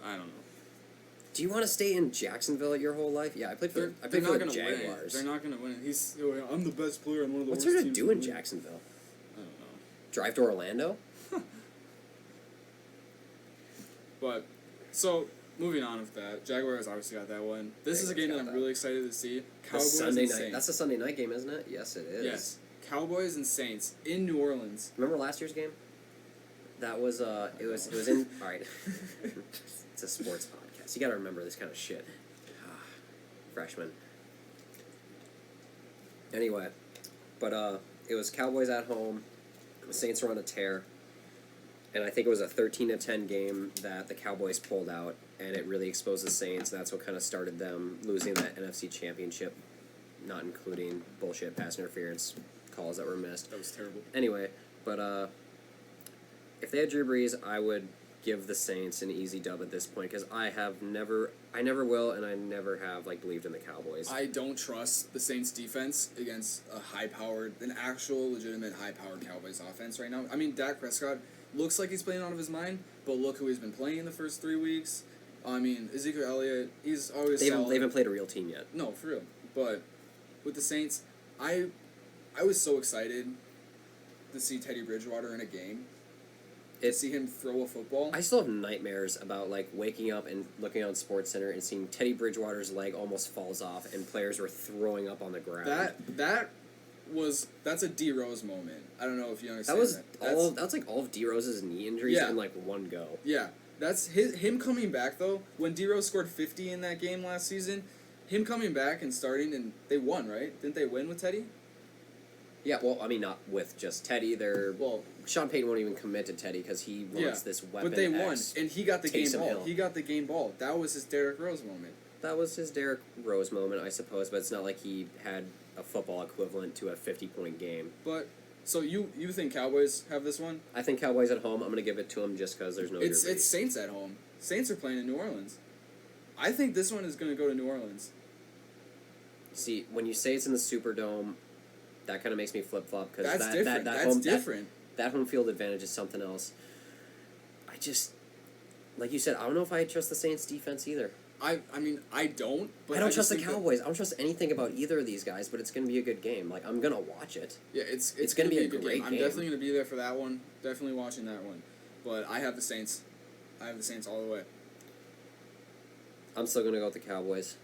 I don't know. Do you want to stay in Jacksonville your whole life? Yeah, I played for the Jaguars. They're not gonna win. I'm the best player on one of the What's worst there to teams do in the league. Jacksonville? I don't know. Drive to Orlando? But, so, moving on with that, Jaguars obviously got that one. This is a game that I'm really excited to see. Cowboys Sunday and night. Saints. That's a Sunday night game, isn't it? Yes, it is. Yes. Cowboys and Saints in New Orleans. Remember last year's game? That was it was in all right. It's a sports podcast. You got to remember this kind of shit. Freshman. Anyway, but it was Cowboys at home. The Saints were on a tear. And I think it was a 13-10 game that the Cowboys pulled out, and it really exposed the Saints. That's what kind of started them losing that NFC Championship, not including bullshit pass interference calls that were missed. That was terrible. Anyway, but if they had Drew Brees, I would give the Saints an easy dub at this point because I never will, and I never have believed in the Cowboys. I don't trust the Saints defense against an actual legitimate high-powered Cowboys offense right now. I mean, Dak Prescott looks like he's playing out of his mind, but look who he's been playing in the first 3 weeks. I mean, Ezekiel Elliott, he's always solid. They haven't played a real team yet. No, for real. But with the Saints, I was so excited to see Teddy Bridgewater in a game. To see him throw a football. I still have nightmares about waking up and looking on SportsCenter and seeing Teddy Bridgewater's leg almost falls off and players were throwing up on the ground. That's a D Rose moment. I don't know if you understand. That's all of D Rose's knee injuries in one go. Yeah, that's him coming back though. When D Rose scored 50 in that game last season, him coming back and starting, and they won, right? Didn't they win with Teddy? Yeah, well, I mean, not with just Teddy. Sean Payton won't even commit to Teddy because he wants this weapon. But they won, and he got the game ball. Hill. He got the game ball. That was his Derrick Rose moment. That was his Derrick Rose moment, I suppose, but it's not like he had a football equivalent to a 50-point game. But, so you think Cowboys have this one? I think Cowboys at home. I'm going to give it to them just because there's no It's Saints at home. Saints are playing in New Orleans. I think this one is going to go to New Orleans. See, when you say it's in the Superdome, that kind of makes me flip-flop because that's different. That home field advantage is something else. I just, like you said, I don't know if I trust the Saints defense either. I mean, I don't. But I don't trust the Cowboys. I don't trust anything about either of these guys, but it's going to be a good game. I'm going to watch it. Yeah, it's going to be a good great game. I'm definitely going to be there for that one. Definitely watching that one. But I have the Saints. I have the Saints all the way. I'm still going to go with the Cowboys.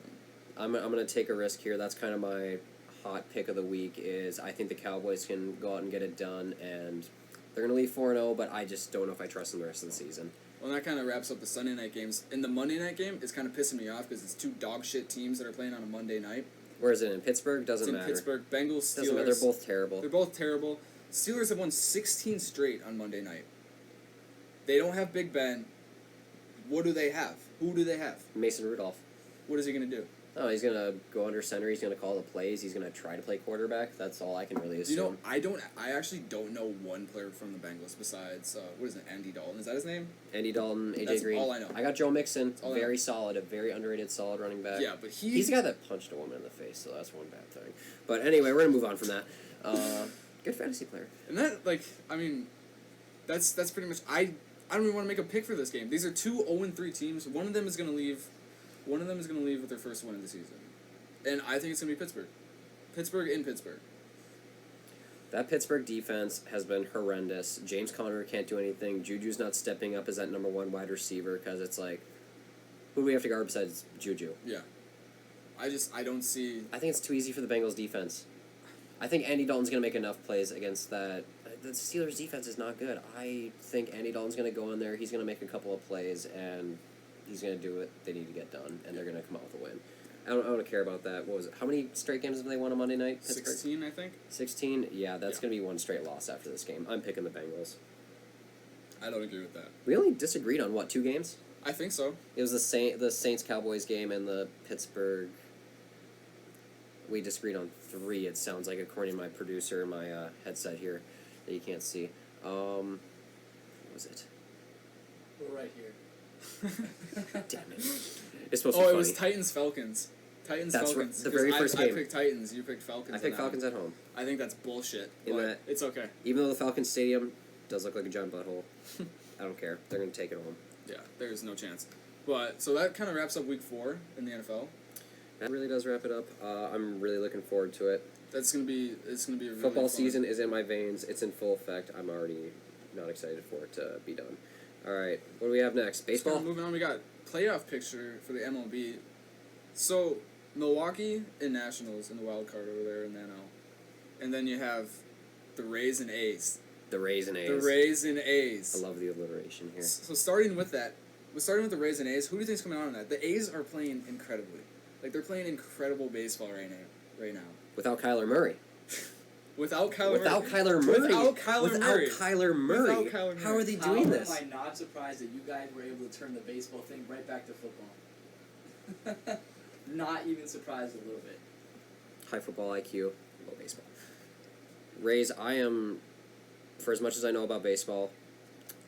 I'm going to take a risk here. That's kind of my hot pick of the week is I think the Cowboys can go out and get it done, and they're going to leave 4-0, but I just don't know if I trust them the rest of the season. Well, that kind of wraps up the Sunday night games. In the Monday night game, it's kind of pissing me off because it's two dog shit teams that are playing on a Monday night. Where is it, in Pittsburgh? Doesn't matter. It's in Pittsburgh. Bengals, Steelers. Doesn't matter. They're both terrible. They're both terrible. Steelers have won 16 straight on Monday night. They don't have Big Ben. What do they have? Who do they have? Mason Rudolph. What is he going to do? Oh, he's going to go under center. He's going to call the plays. He's going to try to play quarterback. That's all I can really assume. I actually don't know one player from the Bengals besides, what is it, Andy Dalton? Is that his name? Andy Dalton, AJ That's Green. all I know. I got Joe Mixon. Very solid. A very underrated, solid running back. Yeah, but he's the guy that punched a woman in the face, so that's one bad thing. But anyway, we're going to move on from that. Good fantasy player. And that, that's pretty much, I don't even want to make a pick for this game. These are two 0-3 teams. One of them is going to leave with their first win of the season. And I think it's going to be Pittsburgh. Pittsburgh in Pittsburgh. That Pittsburgh defense has been horrendous. James Conner can't do anything. Juju's not stepping up as that number one wide receiver because it's who do we have to guard besides Juju? Yeah. I don't see... I think it's too easy for the Bengals defense. I think Andy Dalton's going to make enough plays against that. The Steelers defense is not good. I think Andy Dalton's going to go in there. He's going to make a couple of plays, and he's going to do what they need to get done, and they're going to come out with a win. I don't care about that. What was it? How many straight games have they won on Monday night? Pittsburgh? 16, I think. 16? Yeah, that's going to be one straight loss after this game. I'm picking the Bengals. I don't agree with that. We only disagreed on, 2 games? I think so. It was the Saints-Cowboys game and the Pittsburgh... We disagreed on 3, it sounds like, according to my producer, my headset here, that you can't see. What was it? We're right here. Damn it. It's supposed to be funny. It was Titans-Falcons. That's Titans-Falcons. the very first game. I picked Titans, you picked Falcons. I picked Falcons at home. I think that's bullshit, but it's okay. Even though the Falcons Stadium does look like a giant butthole, I don't care. They're going to take it home. Yeah, there's no chance. But so that kind of wraps up week 4 in the NFL. That really does wrap it up. I'm really looking forward to it. It's gonna be a really Football fun. season is in my veins. It's in full effect. I'm already not excited for it to be done. All right, what do we have next? Baseball? So moving on, we got playoff picture for the MLB. So Milwaukee and Nationals in the wild card over there in the NL, and then you have the Rays and A's. The Rays and A's. The Rays and A's. I love the alliteration here. So starting with the Rays and A's, who do you think's coming out on that? The A's are playing incredibly. Like, they're playing incredible baseball right now. Without Kyler Murray. Without Kyler Murray. Without Kyler Murray. Without Kyler Murray. How are they doing this? How am I not surprised that you guys were able to turn the baseball thing right back to football? Not even surprised a little bit. High football IQ, low baseball. Rays, for as much as I know about baseball,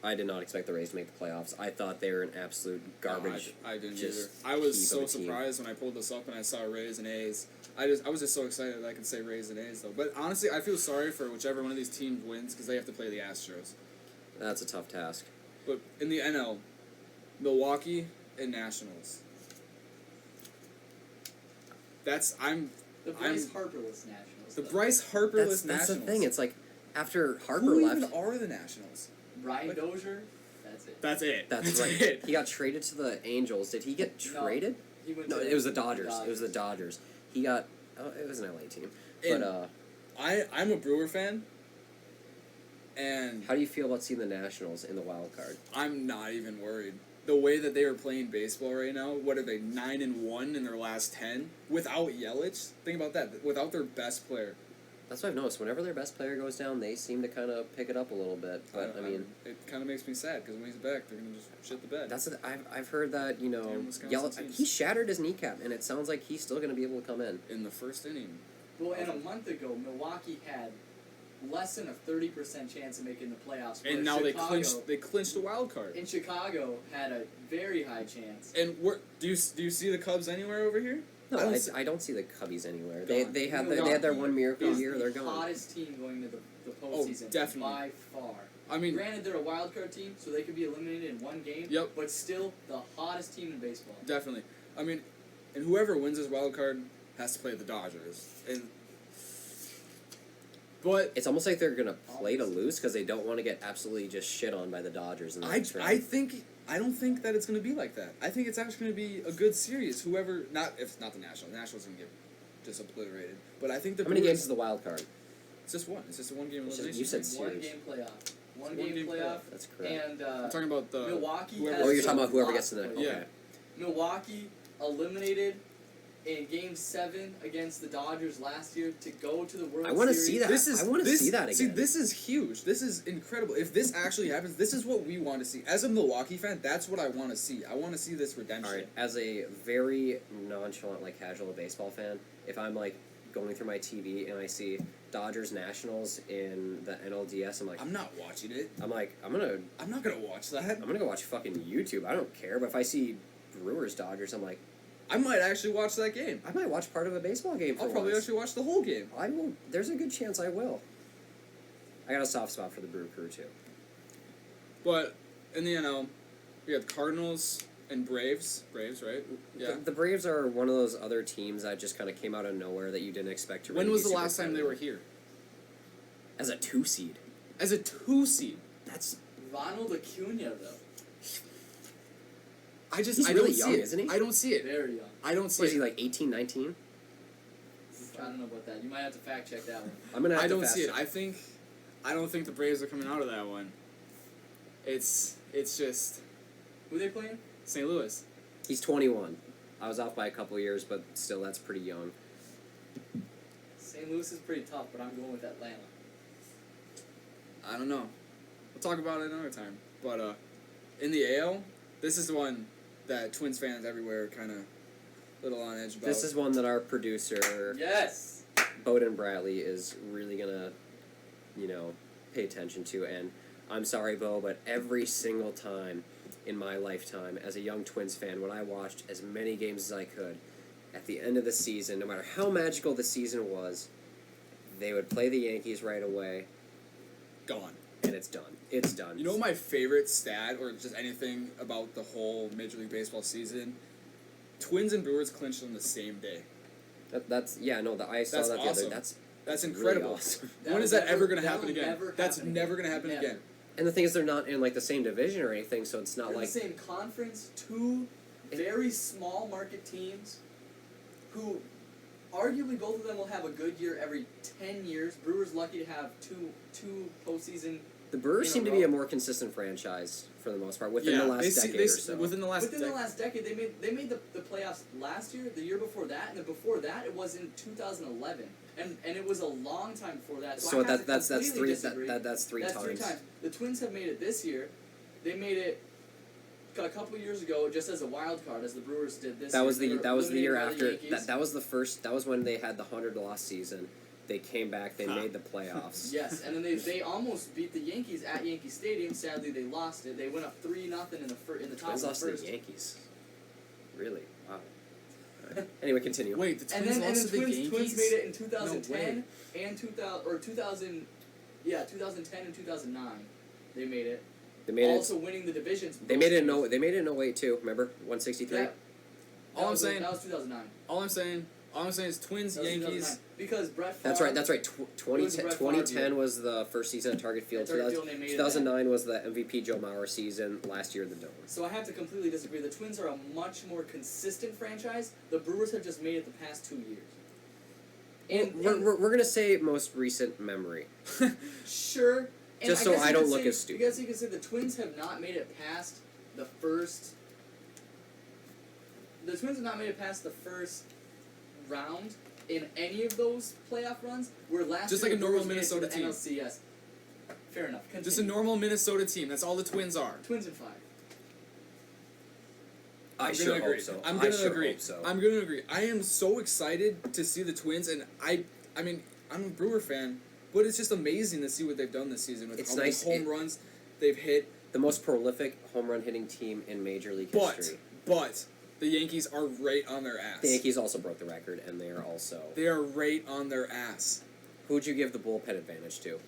I did not expect the Rays to make the playoffs. I thought they were an absolute garbage. No, I didn't just either. I was heap so of a team. surprised when I pulled this up and I saw Rays and A's. I was just so excited that I could say Rays and A's though. But honestly, I feel sorry for whichever one of these teams wins because they have to play the Astros. That's a tough task. But in the NL, Milwaukee and Nationals. The Bryce Harperless Nationals. The Bryce Harperless Nationals. That's the thing. It's like after Harper Who left. even are the Nationals? Ryan Dozier. That's it. That's it. That's right. It. He got traded to the Angels. Did he get traded? He went No, to it was the Dodgers. It was the Dodgers. He got. Oh, it was an LA team. And But I'm a Brewer fan. And how do you feel about seeing the Nationals in the wild card? I'm not even worried. The way that they are playing baseball right now, what are they, 9-1 in their last 10? Without Yelich? Think about that. Without their best player. That's what I've noticed. Whenever their best player goes down, they seem to kind of pick it up a little bit. But I mean, it kind of makes me sad because when he's back, they're gonna just shit the bed. I've heard that Damn Wisconsin Yelich, teams. he shattered his kneecap, and it sounds like he's still going to be able to come in. In the first inning. Well, and a month ago, Milwaukee had less than a 30% chance of making the playoffs. And now they clinched a wild card. In Chicago, had a very high chance. And do you see the Cubs anywhere over here? No, I don't see the Cubbies anywhere. Gone. They had their one miracle is year. They're the gone. hottest team going to the postseason. definitely. By far. I mean, Granted, they're a wild card team, so they could be eliminated in one game. Yep. But still, the hottest team in baseball. definitely. I mean, and whoever wins this wild card has to play the Dodgers. But It's almost like they're going to play to lose because they don't want to get absolutely just shit on by the Dodgers. In the next round. I don't think that it's going to be like that. I think it's actually going to be a good series. If not the Nationals. The Nationals are going to get just obliterated. But I think the How many Brewers- games is the wild card? It's just one. It's just a one-game It's just- elimination. you said series. One series. game playoff. One One game game playoff. That's correct. And I'm talking about the Milwaukee whoever- has Oh, you're talking about whoever a gets to the. lot. Okay. Yeah. Milwaukee eliminated in Game 7 against the Dodgers last year to go to the World Series. I wanna see that. I wanna see that again. See, this is huge. This is incredible. If this actually happens, this is what we want to see. As a Milwaukee fan, that's what I want to see. I want to see this redemption. All right. As a very nonchalant, baseball baseball fan, if I'm going through my TV and I see Dodgers Nationals in the NLDS, I'm not watching it. I'm not gonna watch that. gonna go watch fucking YouTube. I don't care. But if I see Brewers Dodgers, I'm like, I might actually watch that game. I might watch part of a baseball game. For I'll probably once. actually watch the whole game. I will. There's a good chance I will. I got a soft spot for the Brew Crew too. But in the NL, we have Cardinals and Braves. Braves, right? Yeah. The Braves are one of those other teams that just kind of came out of nowhere that you didn't expect to. When really was be the super last time they were competitive. here? As a 2 seed. As a 2 seed. That's Ronald Acuna, though. He's I really don't young, see it. isn't he? I don't see it. Very young. I don't see what is it. he 18, 19? I don't know about that. You might have to fact check that one. I'm gonna. Have I to don't fast see it. check. I don't think the Braves are coming out of that one. It's just Who they playing? St. Louis. He's 21. I was off by a couple years, but still, that's pretty young. St. Louis is pretty tough, but I'm going with Atlanta. I don't know. We'll talk about it another time. But in the AL, this is the one that Twins fans everywhere kind of little on edge about. This is one that our producer, Yes! Bowden Bradley, is really gonna, pay attention to. And I'm sorry, Bo, but every single time in my lifetime as a young Twins fan, when I watched as many games as I could, at the end of the season, no matter how magical the season was, they would play the Yankees right away. gone. and it's done. It's done. You know my favorite stat, or just anything about the whole Major League Baseball season? Twins and Brewers clinched on the same day. I saw That's that the other. awesome. That's That's really incredible. awesome. When is that ever going to That'll happen again? never That's happen never going to happen Never. again. And the thing is, they're not in like the same division or anything, so it's not They're like the same conference, two very small market teams who arguably both of them will have a good year every 10 years. Brewers lucky to have two postseason. the Brewers in a seem to be a row. more consistent franchise for the most part within the last decade or so. Within the last Within the last decade, they made the playoffs last year, the year before that, and then before that it was in 2011, and it was a long time before that. So I have to that's completely three disagree. that's three That's times. 3 times. The Twins have made it this year. They made it a couple of years ago, just as a wild card, as the Brewers did this. That year. was They the were that was the year eliminated by the after Yankees. that was the first that was when they had the 100-loss season. They came back. They made the playoffs. Yes, and then they almost beat the Yankees at Yankee Stadium. Sadly, they lost it. They went up 3-0 in the top Twins of the lost to first. the Yankees. Really? Wow. Alright. Anyway, continue. Wait, the And Twins then lost to the Twins Yankees? made it in No 2010 and 2010 and 2009. They made it. They made Also winning the divisions. it. They made it in 08 too. Remember 163. Yeah. All I'm saying- that was 2009. All I'm saying is Twins, That was Yankees. 2009. Because Brett Favre. That's right. It was the Brett Favre 2010 year. was the first season at Target Field. At Target Field, and they made it 2009 was the MVP Joe Mauer season. Last year, the Dome. So I have to completely disagree. The Twins are a much more consistent franchise. The Brewers have just made it the past 2 years. And We're gonna say most recent memory. sure. And Just so guess I you don't could look say- as stupid. I guess you could say the Twins have not made it past the first. The Twins have not made it past the first round in any of those playoff runs. Where last Just year like a the normal Brewers made it to Minnesota the NLCS. Fair enough. Continue. Just a normal Minnesota team. That's all the Twins are. Twins and 5. I I'm sure gonna agree. hope so. I'm I gonna sure agree. hope so. I'm gonna agree. I am so excited to see the Twins, and I mean, I'm a Brewer fan, but it's just amazing to see what they've done this season with It's how nice- many home runs they've hit. The most prolific home run hitting team in Major League But history. the Yankees are right on their ass. The Yankees also broke the record, and they are also. They are right on their ass. Who'd you give the bullpen advantage to?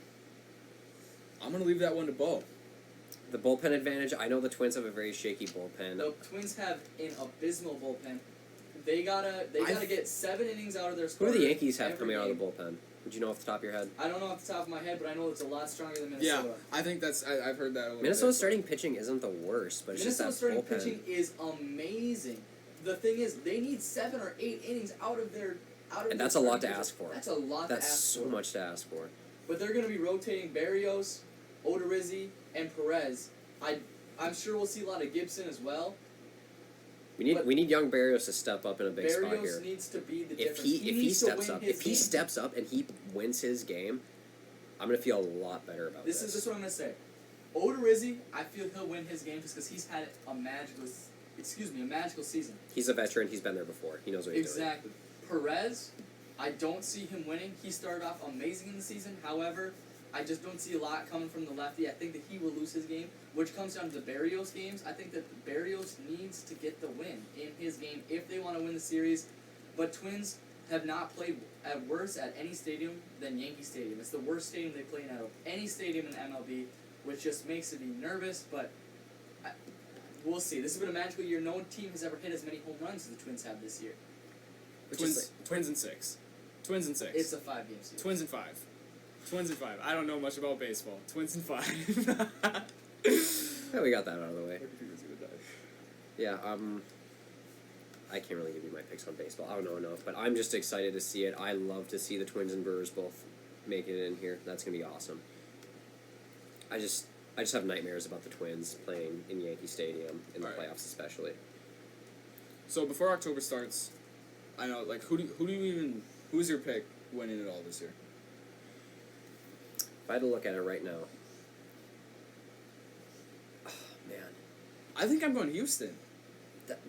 I'm gonna leave that one to Bo. The bullpen advantage. I know the Twins have a very shaky bullpen. The Twins have an abysmal bullpen. They gotta get 7 innings out of their Who starter do the Yankees have every coming out of game. the bullpen? Would you know off the top of your head? I don't know off the top of my head, but I know it's a lot stronger than Yeah, Minnesota. I think I've heard that a little Minnesota's bit. starting pitching isn't the worst, but it's Minnesota's just that starting bullpen. pitching is amazing. The thing is, they need 7 or 8 innings out of their And their that's a lot to starting ask for. pitchers. That's a lot That's to ask so for. much to ask for. But they're going to be rotating Barrios, Odorizzi, and Perez. I'm sure we'll see a lot of Gibson as well. But We need young Barrios to step up in a big spot Barrios here. needs to be the If difference. he needs to steps win up, his if he game. steps up and he wins his game, I'm gonna feel a lot better about this. This is what I'm gonna say. Odorizzi, I feel he'll win his game just because he's had a magical season. He's a veteran. He's been there before. He knows what he's doing. Exactly. Perez, I don't see him winning. He started off amazing in the season. However, I just don't see a lot coming from the lefty. I think that he will lose his game, which comes down to the Barrios games. I think that Barrios needs to get the win in his game if they want to win the series. But Twins have not played at worse at any stadium than Yankee Stadium. It's the worst stadium they play in out of any stadium in MLB, which just makes me nervous. But we'll see. This has been a magical year. No team has ever hit as many home runs as the Twins have this year. Twins and 6. Twins and 6. It's a 5-game series. Twins and 5. Twins and 5. I don't know much about baseball. Twins and 5. Yeah, we got that out of the way. Yeah, I can't really give you my picks on baseball. I don't know enough, but I'm just excited to see it. I love to see the Twins and Brewers both making it in here. That's gonna be awesome. I just have nightmares about the Twins playing in Yankee Stadium in the Alright. playoffs, especially. So before October starts, I know, like, who's your pick winning it all this year? If I had to look at it right now, oh man, I think I'm going Houston.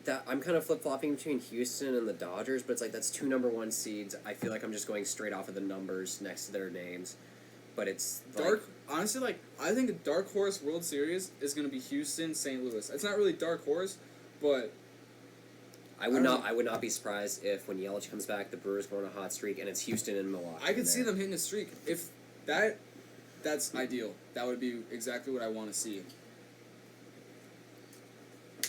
that I'm kind of flip flopping between Houston and the Dodgers, but it's like that's 2 number 1 seeds. I feel like I'm just going straight off of the numbers next to their names, but it's like, Honestly, like, I think a dark horse World Series is going to be Houston, St. Louis. It's not really dark horse, but I would not be surprised if when Yelich comes back, the Brewers go on a hot streak and it's Houston and Milwaukee. I could see them hitting a streak. If that that's ideal. That would be exactly what I want to see.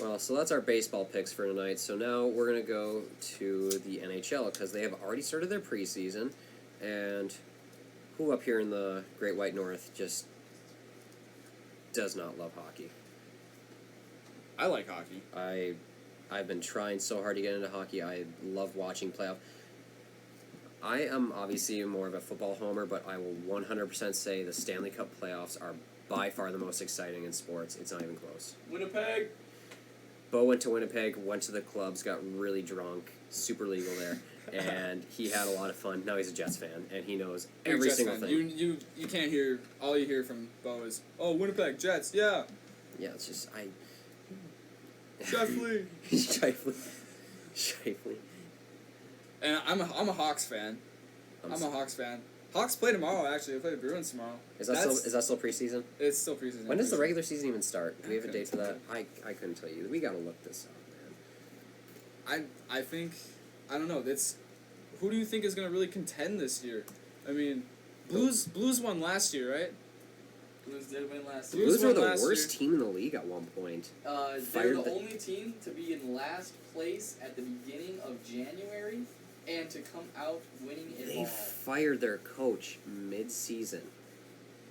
Well, so that's our baseball picks for tonight. So now we're going to go to the NHL because they have already started their preseason. And who up here in the Great White North just does not love hockey? I like hockey. I've been trying so hard to get into hockey. I love watching playoff. I am obviously more of a football homer, but I will 100% say the Stanley Cup playoffs are by far the most exciting in sports. It's not even close. Winnipeg. Bo went to Winnipeg, went to the clubs, got really drunk, super legal there, and he had a lot of fun. Now he's a Jets fan, and he knows every Jets single fan. thing. You can't hear, all you hear from Bo is, oh, Winnipeg, Jets, yeah. Yeah, it's just, Shifley. Shifley. And I'm a Hawks fan. I'm a Hawks fan. Hawks play tomorrow, actually. They play the Bruins tomorrow. Is that still preseason? It's still preseason. When does the regular season even start? Do we have a date for that? I couldn't tell you. We gotta look this up, man. I think, I don't know, who do you think is going to really contend this year? I mean, Blues won last year, right? Blues did win last year. Blues were the last worst team in the league at one point. They're the only team to be in last place at the beginning of January and to come out winning it They all. fired their coach mid-season,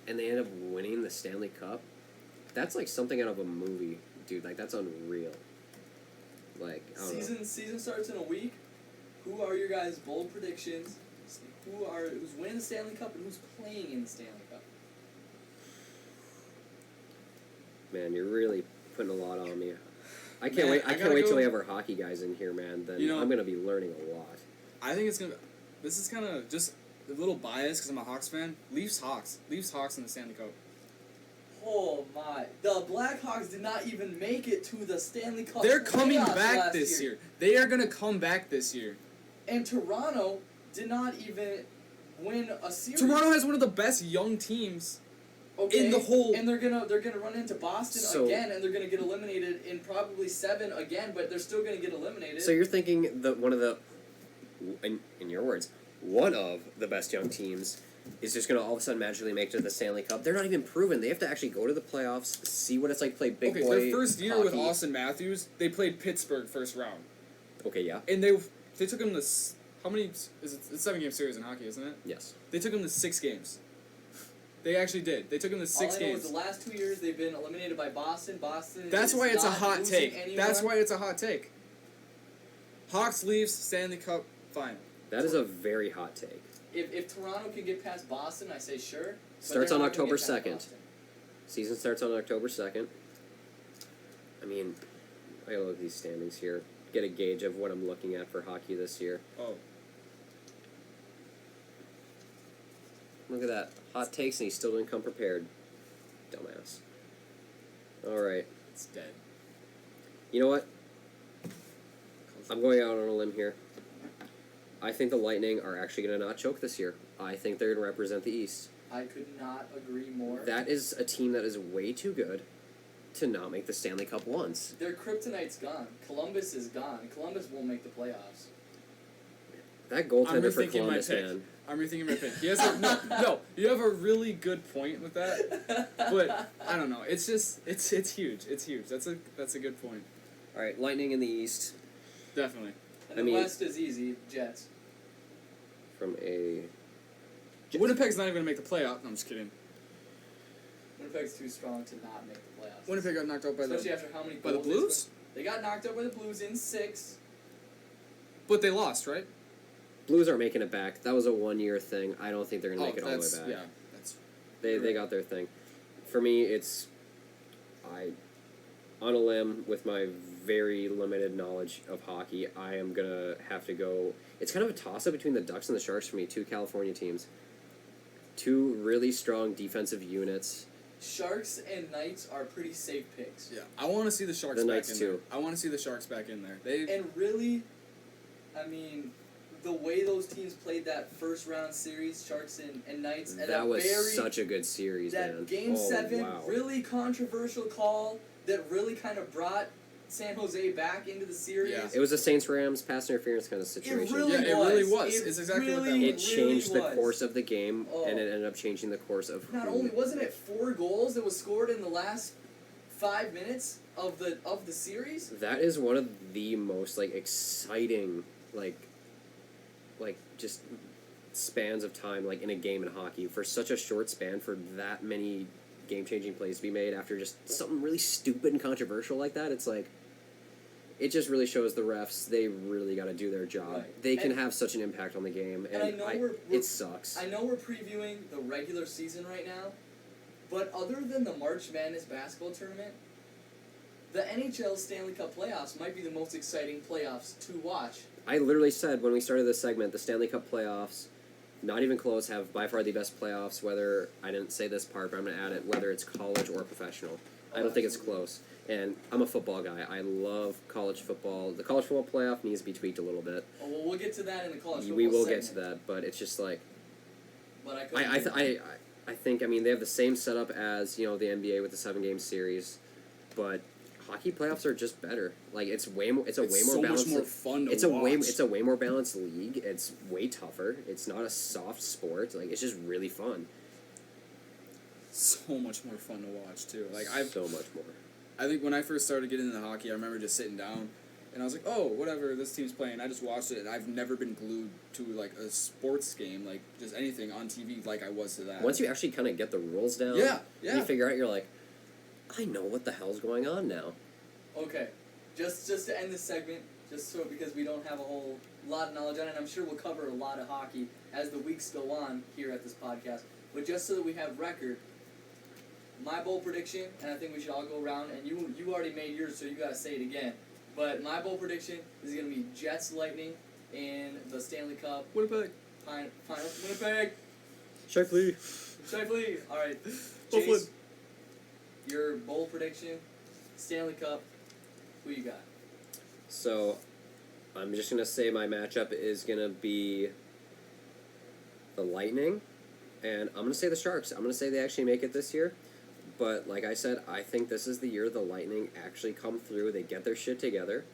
and they end up winning the Stanley Cup. That's like something out of a movie, dude. Like, that's unreal. Like, I don't know. Season starts in a week. Who are your guys' bold predictions? Who's winning the Stanley Cup and who's playing in the Stanley Cup? Man, you're really putting a lot on me. I can't wait. I can't wait till we have our hockey guys in here, man. Then I'm gonna be learning a lot. I think it's gonna. This is kind of just a little biased because I'm a Hawks fan. Leafs Hawks in the Stanley Cup. Oh my! The Blackhawks did not even make it to the Stanley Cup. They're coming playoffs back last this year. They are gonna come back this year. And Toronto did not even win a series. Toronto has one of the best young teams. Okay, in the whole, and they're gonna run into Boston again, and they're gonna get eliminated in probably 7 again, but they're still gonna get eliminated. So you're thinking that one of the, in your words, one of the best young teams is just gonna all of a sudden magically make it to the Stanley Cup? They're not even proven. They have to actually go to the playoffs, see what it's like to play big boy their first year hockey. with Austin Matthews, they played Pittsburgh first round. Okay, yeah. And they took them to how many? Is it? It's a 7-game series in hockey, isn't it? Yes. They took them to 6 games. They actually did. They took them to 6 All I know games. is the last 2 years they've been eliminated by Boston. That's why it's a not hot losing take. anyone. That's why it's a hot take. Hawks, Leafs, Stanley Cup final. That is a very hot take. If Toronto can get past Boston, I say sure. but Starts they're on not gonna October get past 2nd. Boston. Season starts on October 2nd. I mean, I gotta look at these standings here. Get a gauge of what I'm looking at for hockey this year. Oh. Look at that. Hot takes and he still didn't come prepared. Dumbass. Alright. It's dead. You know what? I'm going out on a limb here. I think the Lightning are actually going to not choke this year. I think they're going to represent the East. I could not agree more. That is a team that is way too good to not make the Stanley Cup once. Their kryptonite's gone. Columbus is gone. Columbus won't make the playoffs. That goaltender for rethinking my Columbus, pick. man. I'm rethinking my pick. He has no. You have a really good point with that, but I don't know. It's just it's huge. It's huge. That's a good point. Alright, Lightning in the East. Definitely. And the West is easy. Jets. From a... Winnipeg's not even gonna make the playoff. No, I'm just kidding. Winnipeg's too strong to not make the playoffs. Winnipeg got knocked out by Especially after how many by the goals Blues, they got knocked out by the Blues in 6. but they lost, right? Blues aren't making it back. That was a one-year thing. I don't think they're going to make it all the way back. Yeah, that's They got their thing. For me, it's... On a limb, with my very limited knowledge of hockey, I am going to have to go... It's kind of a toss-up between the Ducks and the Sharks for me, 2 California teams. 2 really strong defensive units. Sharks and Knights are pretty safe picks. yeah. I want to see the Sharks The back Knights in too. there. I want to see the Sharks back in there. They And really, I mean, the way those teams played that first round series, Sharks and Knights, and That was such a good series, that man. Game Oh, 7, wow. really controversial call that really kind of brought San Jose back into the series. Yeah. It was a Saints-Rams pass interference kind of situation. really Yeah, it really was. It It's exactly what that really, was. It changed really the was. course of the game, Oh. and it ended up changing the course of Not who. only wasn't it 4 goals that was scored in the last 5 minutes of the series. That is one of the most like exciting like just spans of time like in a game in hockey for such a short span for that many game-changing plays to be made after just something really stupid and controversial like that. It's like it just really shows the refs they really got to do their job. Right. They can And- have such an impact on the game, And I know we're it sucks. I know we're previewing the regular season right now, but other than the March Madness basketball tournament, the NHL Stanley Cup playoffs might be the most exciting playoffs to watch. I literally said when we started this segment, the Stanley Cup playoffs, not even close, have by far the best playoffs, whether, I didn't say this part, but I'm going to add it, whether it's college or professional. I don't think it's close. And I'm a football guy. I love college football. The college football playoff needs to be tweaked a little bit. Oh, well, we'll get to that in the college football We will segment, get to that, but it's just like, But I couldn't I think, I mean, they have the same setup as, you know, the NBA with the 7-game series, but hockey playoffs are just better. Like, it's way more, it's a way more so balanced. much more fun to it's watch. it's a way more balanced league. It's way tougher. It's not a soft sport. Like, it's just really fun. So much more fun to watch too. Like so much more. I think when I first started getting into hockey, I remember just sitting down, and I was like, oh, whatever, this team's playing. I just watched it, and I've never been glued to like a sports game, like just anything on TV, like I was to that. Once you actually kind of get the rules down, Yeah. and you figure out, you're like, I know what the hell's going on now. Okay, just to end this segment, just so because we don't have a whole lot of knowledge on it, I'm sure we'll cover a lot of hockey as the weeks go on here at this podcast. But just so that we have record, my bold prediction, and I think we should all go around, and you already made yours, so you gotta say it again. But my bold prediction is gonna be Jets Lightning in the Stanley Cup Winnipeg. final. Winnipeg, Shifley. Shifley. All right, Hopefully. Chase, your bold prediction, Stanley Cup. Who you got? So, I'm just going to say my matchup is going to be the Lightning, and I'm going to say the Sharks. I'm going to say they actually make it this year. But like I said, I think this is the year the Lightning actually come through. They get their shit together,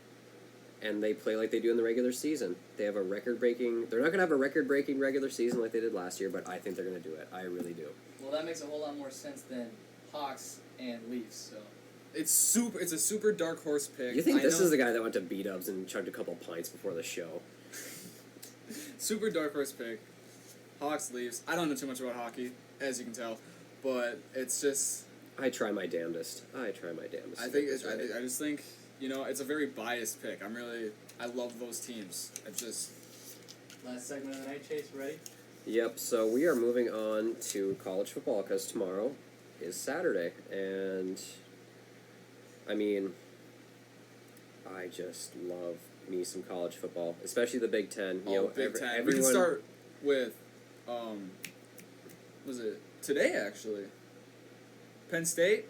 and they play like they do in the regular season. They have a record-breaking... They're not going to have a record-breaking regular season like they did last year, but I think they're going to do it. I really do. Well, that makes a whole lot more sense than Hawks and Leafs. So It's a super dark horse pick. You think I this know- is the guy that went to B-dubs and chugged a couple pints before the show? super dark horse pick. Hawks, Leafs. I don't know too much about hockey, as you can tell, but it's just. I try my damnedest. I just think it's a very biased pick. I love those teams. last segment of the night, Chase. Ready? Yep, so we are moving on to college football because tomorrow is Saturday, and I mean, I just love me some college football, especially the Big Ten. Big Ten. We Everyone, can start with, was it today actually? Penn State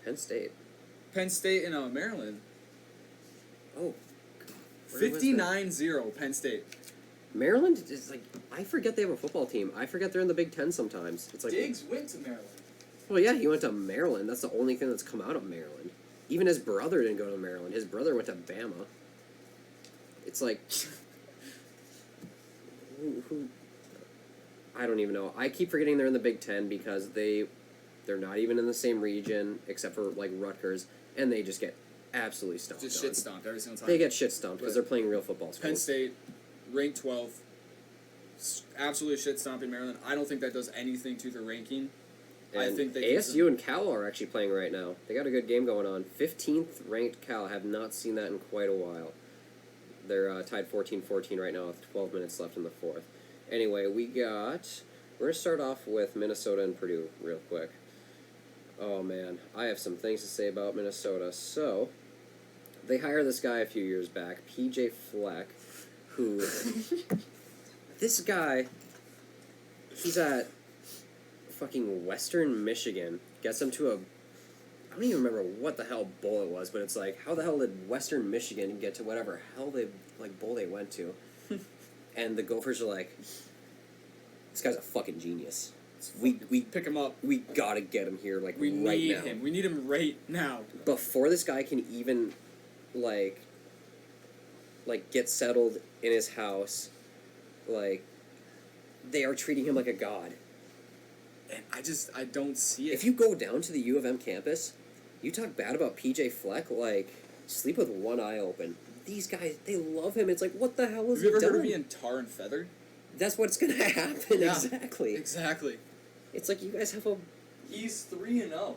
Penn State. in Maryland. Oh, where was that? 59-0 Penn State. Maryland is like, I forget they have a football team. I forget they're in the Big Ten sometimes. It's like, Diggs went to Maryland. well, yeah, he went to Maryland. That's the only thing that's come out of Maryland. Even his brother didn't go to Maryland. His brother went to Bama. It's like, who? I don't even know. I keep forgetting they're in the Big Ten because they're not even in the same region except for like Rutgers, and they just get absolutely stomped. Just on. shit stomped every single time. They get shit stomped because they're playing real football. Penn Schools. State, ranked 12th, absolutely shit stomping Maryland. I don't think that does anything to the ranking. And I think they ASU and Cal are actually playing right now. They got a good game going on. 15th ranked Cal. Have not seen that in quite a while. They're tied 14-14 right now with 12 minutes left in the fourth. Anyway, we're going to start off with Minnesota and Purdue real quick. Oh, man. I have some things to say about Minnesota. So, they hired this guy a few years back, PJ Fleck, who... this guy, he's at fucking Western Michigan. Gets him to a... I don't even remember what the hell bowl it was, but it's like, how the hell did Western Michigan get to whatever hell bowl they went to? And the Gophers are like, this guy's a fucking genius. We Pick him up. we gotta get him here, like, We right need now. him. We need him right now. Before this guy can even like get settled in his house. Like, they are treating him like a god. And I don't see it. If you go down to the U of M campus, you talk bad about PJ Fleck, like, sleep with one eye open. These guys, they love him. It's like, what the hell is Have you he ever done? heard of being tar and feathered? That's what's gonna happen. Yeah, Exactly. Exactly. It's like you guys have a He's 3-0.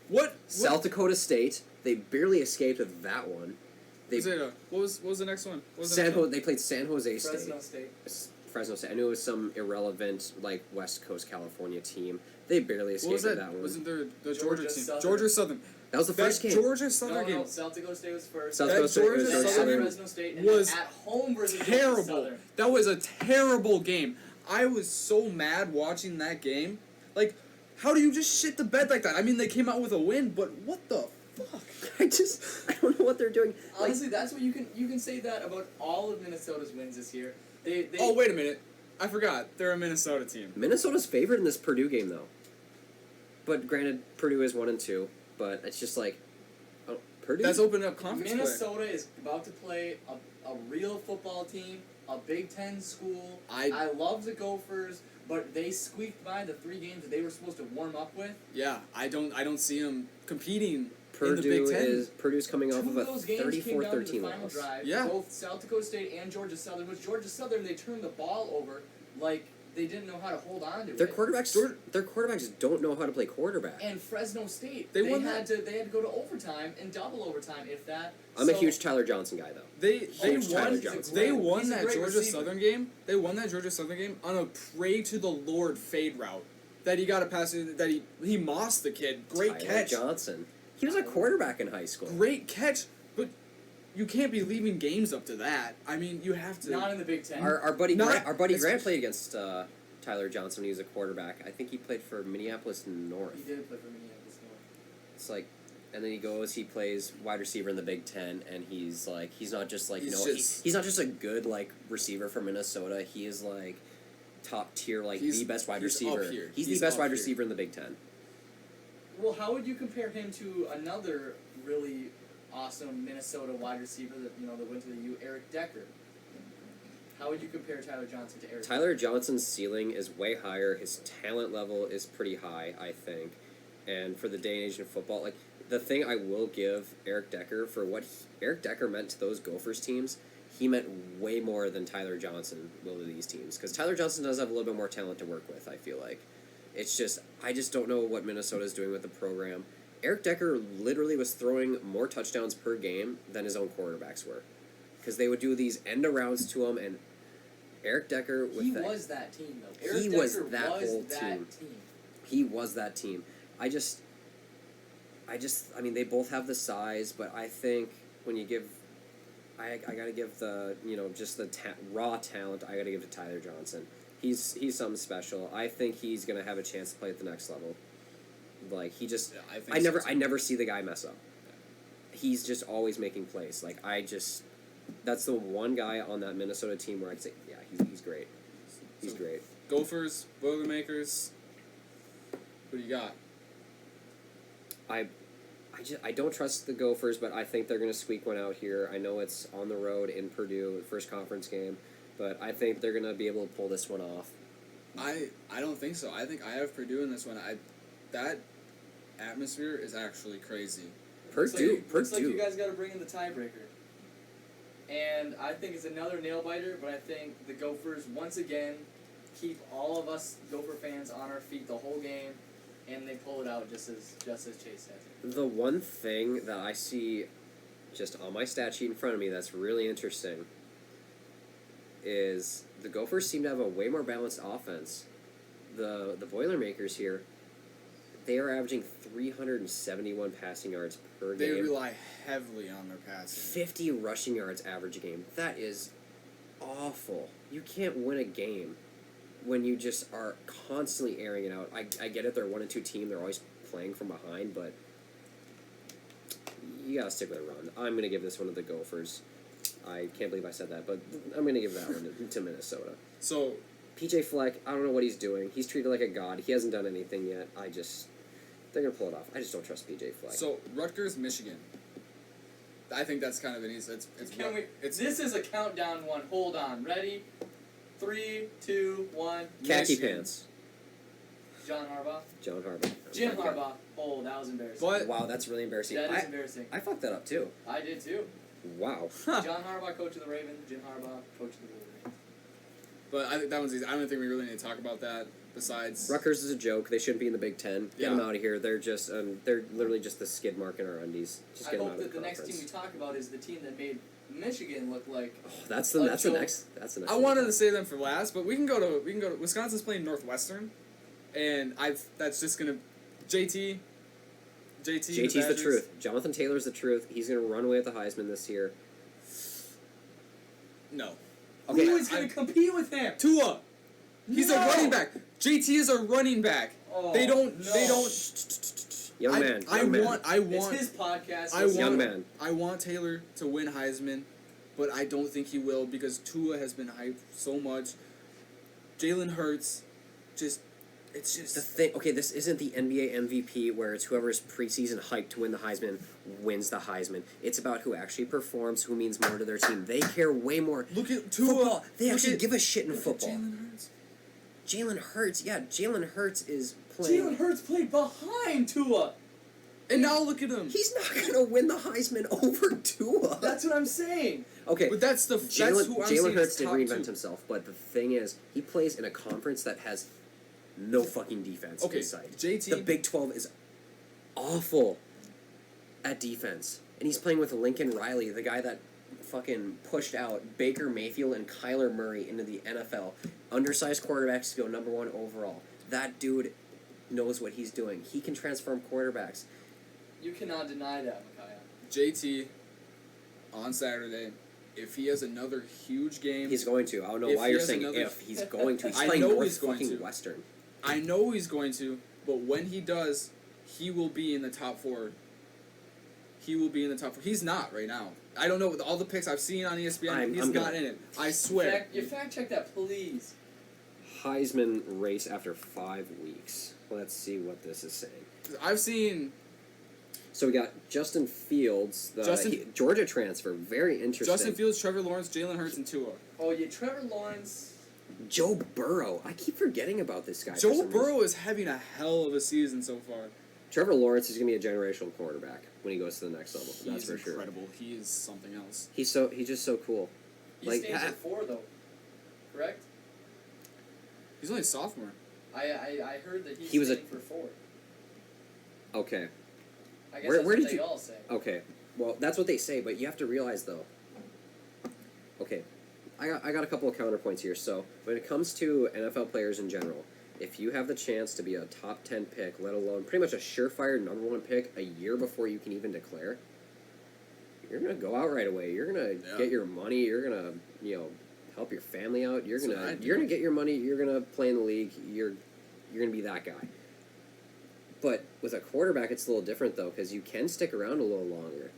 What? South Dakota State. They barely escaped with that one. They What was the next one? What was the San next Ho- one? They played San Jose State. Fresno State. Fresno State. I knew it was some irrelevant, like, West Coast California team. They barely escaped What was with that? one. Wasn't there the Georgia Georgia team? Southern. Georgia Southern. That was the first That game. Georgia Southern game No, South Dakota State was first. South That Dakota State Georgia was Georgia Southern Southern. Fresno State, and was then at home versus Georgia terrible. Southern. That was a terrible game. I was so mad watching that game. Like, how do you just shit the bed like that? I mean, they came out with a win, but what the fuck? I don't know what they're doing. Like, Honestly, that's what you can say that about all of Minnesota's wins this year. They Oh, wait a minute. I forgot. They're a Minnesota team. Minnesota's favored in this Purdue game, though. But granted, Purdue is 1-2. But it's just like, oh, Purdue. That's opening up conference play. Minnesota is about to play a real football team, a Big Ten school. I- I love the Gophers, but they squeaked by the 3 games that they were supposed to warm up with. Yeah, I don't see them competing in the Purdue Big Ten. Purdue's coming off Two of of a those games came down to the 34-13 final loss. drive. Yeah. Both South Dakota State and Georgia Southern. Which Georgia Southern, they turned the ball over like they didn't know how to hold on to Their it. quarterbacks don't know how to play quarterback. And Fresno State, They they won had to go to overtime and double overtime, if that. I'm a So- huge Tyler Johnson guy, though. They Huge Tyler won. Johnson. They He's won a that great Georgia receiver. Southern game. They won that Georgia Southern game on a pray to the Lord fade route that he got a pass that he mossed the kid. Great Tyler catch. Johnson. He was a quarterback in high school. Great catch. But you can't be leaving games up to that. I mean, you have to. Not in the Big Ten. Our buddy Not- Grant it's- Grant played against Tyler Johnson when he was a quarterback. I think he played for Minneapolis North. He did play for Minneapolis North. It's like, and then he plays wide receiver in the Big Ten, and he's not just like He's he's not just a good like receiver for Minnesota. He is like top tier, like He's- the best wide he's receiver. up here. He's He's the best up wide here. receiver in the Big Ten. Well, how would you compare him to another really awesome Minnesota wide receiver that went to the U, Eric Decker? How would you compare Tyler Johnson to Eric? Tyler Johnson's ceiling is way higher. His talent level is pretty high, I think. And for the day and age of football, like the thing I will give Eric Decker for what Eric Decker meant to those Gophers teams, he meant way more than Tyler Johnson will to these teams. Because Tyler Johnson does have a little bit more talent to work with, I feel like. It's just, I just don't know what Minnesota's doing with the program. Eric Decker literally was throwing more touchdowns per game than his own quarterbacks were. Because they would do these end-arounds to him, and Eric Decker with He that, was that team though. Eric He Decker was that whole that team. team. he was that team. I mean, they both have the size, but I think when you give, I gotta give the, just the raw talent, I gotta give to Tyler Johnson. He's something special. I think he's gonna have a chance to play at the next level. Like, he just, Yeah, I think I so, too. never see the guy mess up. He's just always making plays. Like, that's the one guy on that Minnesota team where I'd say, yeah, he's great. He's So- great. Gophers, Boilermakers. What do you got? I don't trust the Gophers, but I think they're going to squeak one out here. I know it's on the road in Purdue, first conference game, but I think they're going to be able to pull this one off. I don't think so. I think I have Purdue in this one. That atmosphere is actually crazy. Looks like you Purdue. guys got to bring in the tiebreaker. And I think it's another nail biter, but I think the Gophers once again keep all of us Gopher fans on our feet the whole game, and they pull it out just as Chase said. The one thing that I see just on my stat sheet in front of me that's really interesting is the Gophers seem to have a way more balanced offense. The Boilermakers here, they are averaging 371 passing yards per They game. rely heavily on their passing. 50 rushing yards average a game. That is awful. You can't win a game when you just are constantly airing it out. I get it, they're a 1-2 team, they're always playing from behind, but you gotta stick with a run. I'm gonna give this one to the Gophers. I can't believe I said that, but I'm gonna give that one to Minnesota. So, PJ Fleck, I don't know what he's doing. He's treated like a god. He hasn't done anything yet. They're gonna pull it off. I just don't trust PJ Fleck. Rutgers, Michigan. I think that's kind of an easy. This is a countdown one. Hold on. Ready? 3, 2, 1. Khaki Michigan. pants. John Harbaugh. John Harbaugh. Jim Okay. Harbaugh. Oh, that was embarrassing. But Wow, that's really embarrassing. That is embarrassing. I fucked that up too. I did too. Wow. John Harbaugh, coach of the Ravens. Jim Harbaugh, coach of the Wolverines. but I think that one's easy. I don't think we really need to talk about that. Besides, Rutgers is a joke. They shouldn't be in the Big Ten. Get Yeah. them out of here. They're just they're literally just the skid mark in our undies. Just I get them out hope of that the the next conference. team we talk about is the team that made Michigan look like. Oh, that's the a next. That's the next. I wanted to say them for last, but we can go to Wisconsin's playing Northwestern, and that's just gonna JT's JT's the truth. Jonathan Taylor's the truth. He's gonna run away with the Heisman this year. No. Okay, Who is going to compete with him? Tua. He's a No! running back. JT is a running back. Oh, They don't. no. They don't. Young man. I young man. want. It's his podcast. I Listen. Young want- man. I want Taylor to win Heisman, but I don't think he will because Tua has been hyped so much. Jalen Hurts, it's just The thing. Okay, this isn't the NBA MVP where it's whoever's preseason hyped to win the Heisman wins the Heisman. It's about who actually performs, who means more to their team. They care way more. Look at Tua. Football. They Look actually at- give a shit in look at football. Jalen Hurts. Jalen Hurts. Yeah, Jalen Hurts is playing. Jalen Hurts played behind Tua. And now look at him. He's not gonna win the Heisman over Tua. That's what I'm saying. Okay. But that's who I'm Jalen saying Hurts is did top reinvent two. himself, but the thing is, he plays in a conference that has no fucking defense Okay, in sight. JT. The Big 12 is awful at defense, and he's playing with Lincoln Riley, the guy that fucking pushed out Baker Mayfield and Kyler Murray into the NFL. Undersized quarterbacks to go number 1 overall. That dude knows what he's doing. He can transform quarterbacks. You cannot deny that, Micaiah. JT on Saturday, if he has another huge game, He's going to. I don't know If why he you're has saying another- if. He's going to. He's I playing know North he's going fucking to. Western. I know he's going to, but when he does, he will be in the top 4. He will be in the top 4. He's not right now. I don't know. With all the picks I've seen on ESPN, he's I'm not gonna- in it. I swear. Fact check that, please. Heisman race after 5 weeks. Let's see what this is saying. I've seen So we got Justin Fields, the Justin- Georgia transfer. Very interesting. Justin Fields, Trevor Lawrence, Jalen Hurts, and Tua. Oh yeah, Trevor Lawrence. Joe Burrow. I keep forgetting about this guy. for Joe some reason. Burrow is having a hell of a season so far. Trevor Lawrence is gonna be a generational quarterback when he goes to the next level. That's He's for sure. incredible. He is something else. He's just so cool. He Like, stays at 4 though. Correct. He's only a sophomore. I heard that he's He was a- staying for 4. Okay. I guess Where that's what did they you- all say. Okay. Well, that's what they say, but you have to realize though. Okay, I got a couple of counterpoints here. So when it comes to NFL players in general, if you have the chance to be a top 10 pick, let alone pretty much a surefire number 1 pick a year before you can even declare, you're gonna go out right away. You're gonna Yeah. get your money. You're gonna help your family out. You're That's what I gonna do. you're gonna get your money. You're gonna play in the league. You're gonna be that guy. But with a quarterback, it's a little different though, because you can stick around a little longer,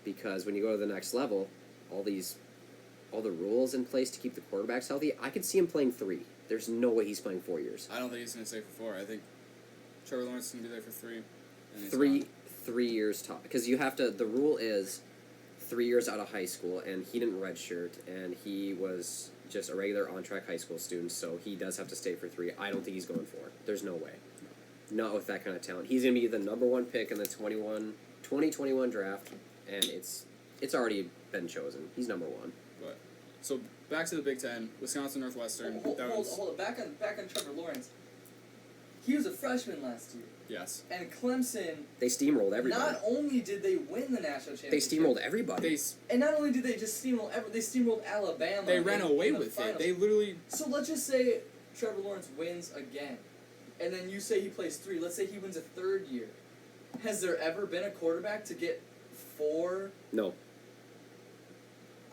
because when you go to the next level, all the rules in place to keep the quarterbacks healthy. I could see him playing 3. There's no way he's playing 4 years. I don't think he's going to stay for 4. I think Trevor Lawrence is going to be there for 3. and he's 3 years top, because you have to. The rule is 3 years out of high school, and he didn't redshirt, and he was just a regular on-track high school student, so he does have to stay for 3. I don't think he's going 4. There's no way. Not with that kind of talent. He's going to be the number 1 pick in the 2021 draft, and it's already been chosen. He's number 1. But so back to the Big Ten, Wisconsin, Northwestern. Hold that was it. Back on Trevor Lawrence. He was a freshman last year, yes. and Clemson. They steamrolled everybody. Not only did they win the national championship, They steamrolled everybody. They and not only did they just steamroll, they steamrolled Alabama. they ran away in the with it. finals. They literally So let's just say Trevor Lawrence wins again, and then you say he plays 3. Let's say he wins a 3rd year. Has there ever been a quarterback to get 4? No.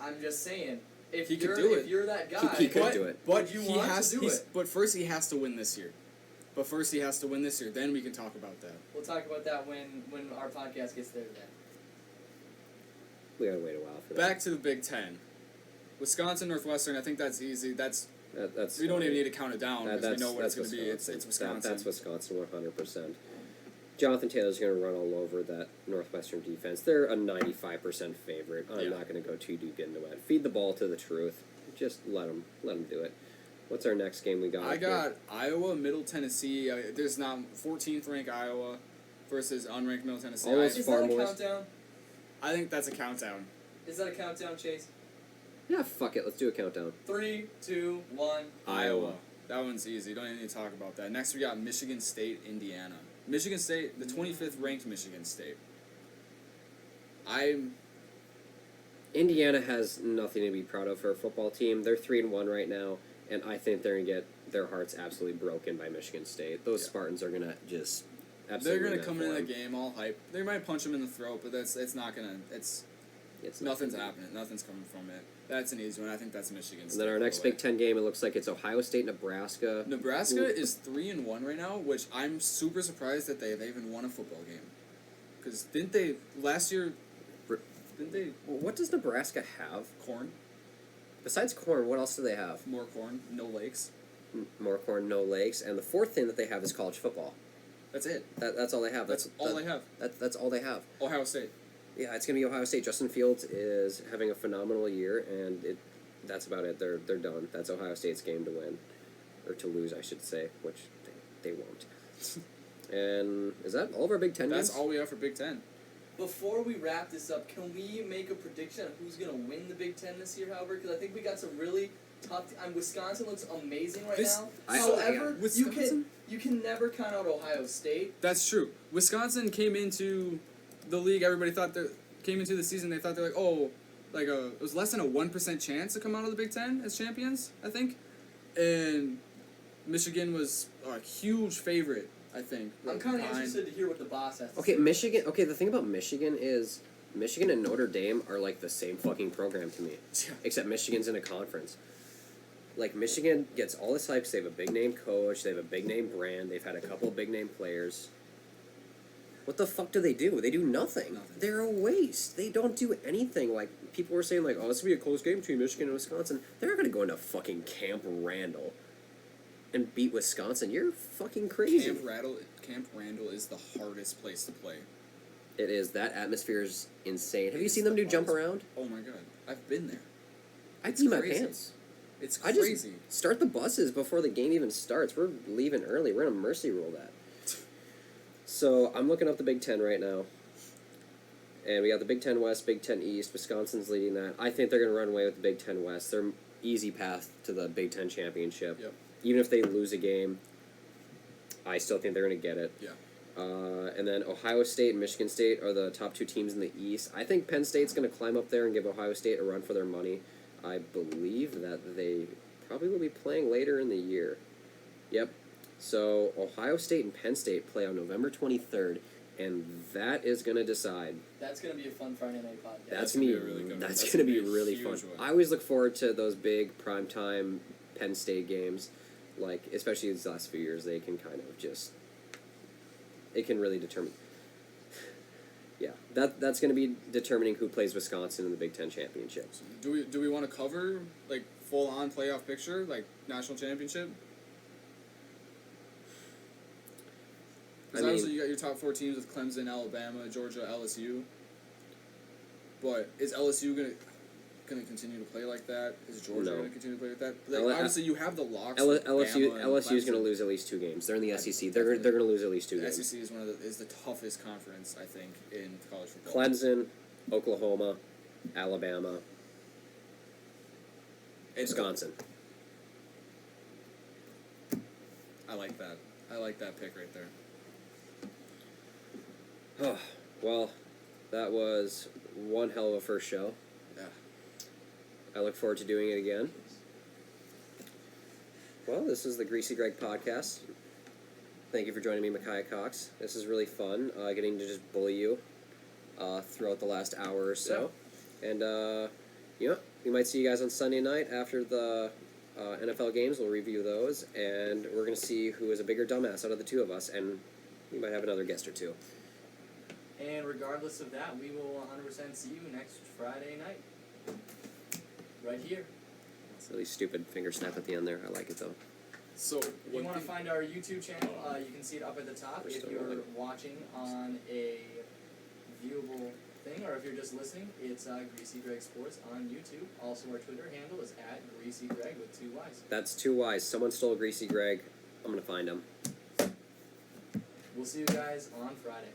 I'm just saying. If He could you're do if it. you're that guy, He could do it. But you he want to has do he's- it. But first he has to win this year. Then we can talk about that. We'll talk about that when our podcast gets there. Then. We gotta wait a while for that. Back to the Big Ten. Wisconsin, Northwestern, I think that's easy. That's we don't even need to count it down because we know what it's going to be. It's Wisconsin. That's Wisconsin 100%. Jonathan Taylor's going to run all over that Northwestern defense. They're a 95% favorite. I'm not going to go too deep into it. Feed the ball to the truth. Just let them do it. What's our next game we got? I got Iowa, Middle Tennessee. There's now 14th ranked Iowa versus unranked Middle Tennessee. Is that a countdown? I think that's a countdown. Is that a countdown, Chase? Yeah, fuck it. Let's do a countdown. 3, 2, 1. Iowa. That one's easy. Don't even need to talk about that. Next, we got Michigan State, Indiana. Michigan State, the 25th ranked Michigan State. Indiana has nothing to be proud of for a football team. They're 3-1 right now, and I think they're going to get their hearts absolutely broken by Michigan State. Those Spartans are going to just absolutely. They're going to come into the game all hype. They might punch them in the throat, but it's not going to. It's nothing's happening. Nothing's coming from it. That's an easy one. I think that's Michigan State. And then our next Big Ten game, it looks like it's Ohio State, Nebraska. Nebraska is 3-1 right now, which I'm super surprised that they even won a football game. Because didn't they last year? Didn't they? Well, what does Nebraska have? Corn. Besides corn, what else do they have? More corn, no lakes. More corn, no lakes, and the fourth thing that they have is college football. That's it. That's all they have. That's all they have. That's all they have. Ohio State. Yeah, it's gonna be Ohio State. Justin Fields is having a phenomenal year, and that's about it. They're done. That's Ohio State's game to win, or to lose, I should say, which they won't. And is that all of our Big Ten games? That's all we have for Big Ten. Before we wrap this up, can we make a prediction of who's going to win the Big Ten this year, however? Because I think we got some really tough... Wisconsin looks amazing now. However, you can never count out Ohio State. That's true. Wisconsin came into the league, everybody thought came into the season, they thought they're like, it was less than a 1% chance to come out of the Big Ten as champions, I think. And Michigan was a huge favorite, I think. I'm kind of interested to hear what the boss has to say. Okay, Michigan. Okay, the thing about Michigan is Michigan and Notre Dame are like the same fucking program to me, except Michigan's in a conference. Like Michigan gets all this hype. They have a big name coach. They have a big name brand. They've had a couple big name players. What the fuck do? They do nothing. They're a waste. They don't do anything. Like people were saying, like, oh, this would be a close game between Michigan and Wisconsin. They're not gonna go into fucking Camp Randall and beat Wisconsin. You're fucking crazy. Camp Randall is the hardest place to play. It is. That atmosphere is insane. Have you seen them do jump around? Oh my god, I've been there. I pee my pants. It's crazy. I just start the buses before the game even starts. We're leaving early. We're gonna mercy rule that. So I'm looking up the Big Ten right now, and we got the Big Ten West, Big Ten East. Wisconsin's leading that. I think they're gonna run away with the Big Ten West. They're easy path to the Big Ten championship. Yep. Even if they lose a game, I still think they're gonna get it. Yeah. And then Ohio State and Michigan State are the top two teams in the East. I think Penn State's going to climb up there and give Ohio State a run for their money. I believe that they probably will be playing later in the year. Yep. So Ohio State and Penn State play on November 23rd, and that is going to decide. That's going to be a fun Friday night podcast. That's going to be really good. That's going to be really fun. One. I always look forward to those big primetime Penn State games, like especially these last few years. They can kind of just. It can really determine. Yeah, that's going to be determining who plays Wisconsin in the Big Ten championship. Do we want to cover like full on playoff picture, like national championship? Because obviously you got your top four teams with Clemson, Alabama, Georgia, LSU. But is LSU gonna continue to play like that? Is Georgia going to continue to play like that? Like, obviously, you have the locks. LSU is going to lose at least 2 games. They're in the SEC. They're going to lose at least 2 games. The SEC is the toughest conference, I think, in college football. Clemson, Oklahoma, Alabama, Wisconsin. I like that. I like that pick right there. Oh, well, that was one hell of a first show. Yeah. I look forward to doing it again. Well, this is the Greasy Greg Podcast. Thank you for joining me, Micaiah Cox. This is really fun, getting to just bully you throughout the last hour or so. Yeah. And, we might see you guys on Sunday night after the NFL games. We'll review those, and we're going to see who is a bigger dumbass out of the two of us, and we might have another guest or two. And regardless of that, we will 100% see you next Friday night. Right here. It's a really stupid finger snap at the end there. I like it, though. So, If you one want to thing, find our YouTube channel, you can see it up at the top We're if still you're rolling. watching on a viewable thing, or if you're just listening, it's Greasy Greg Sports on YouTube. Also, our Twitter handle is @GreasyGreg with 2 Y's. That's 2 Y's. Someone stole Greasy Greg. I'm going to find him. We'll see you guys on Friday.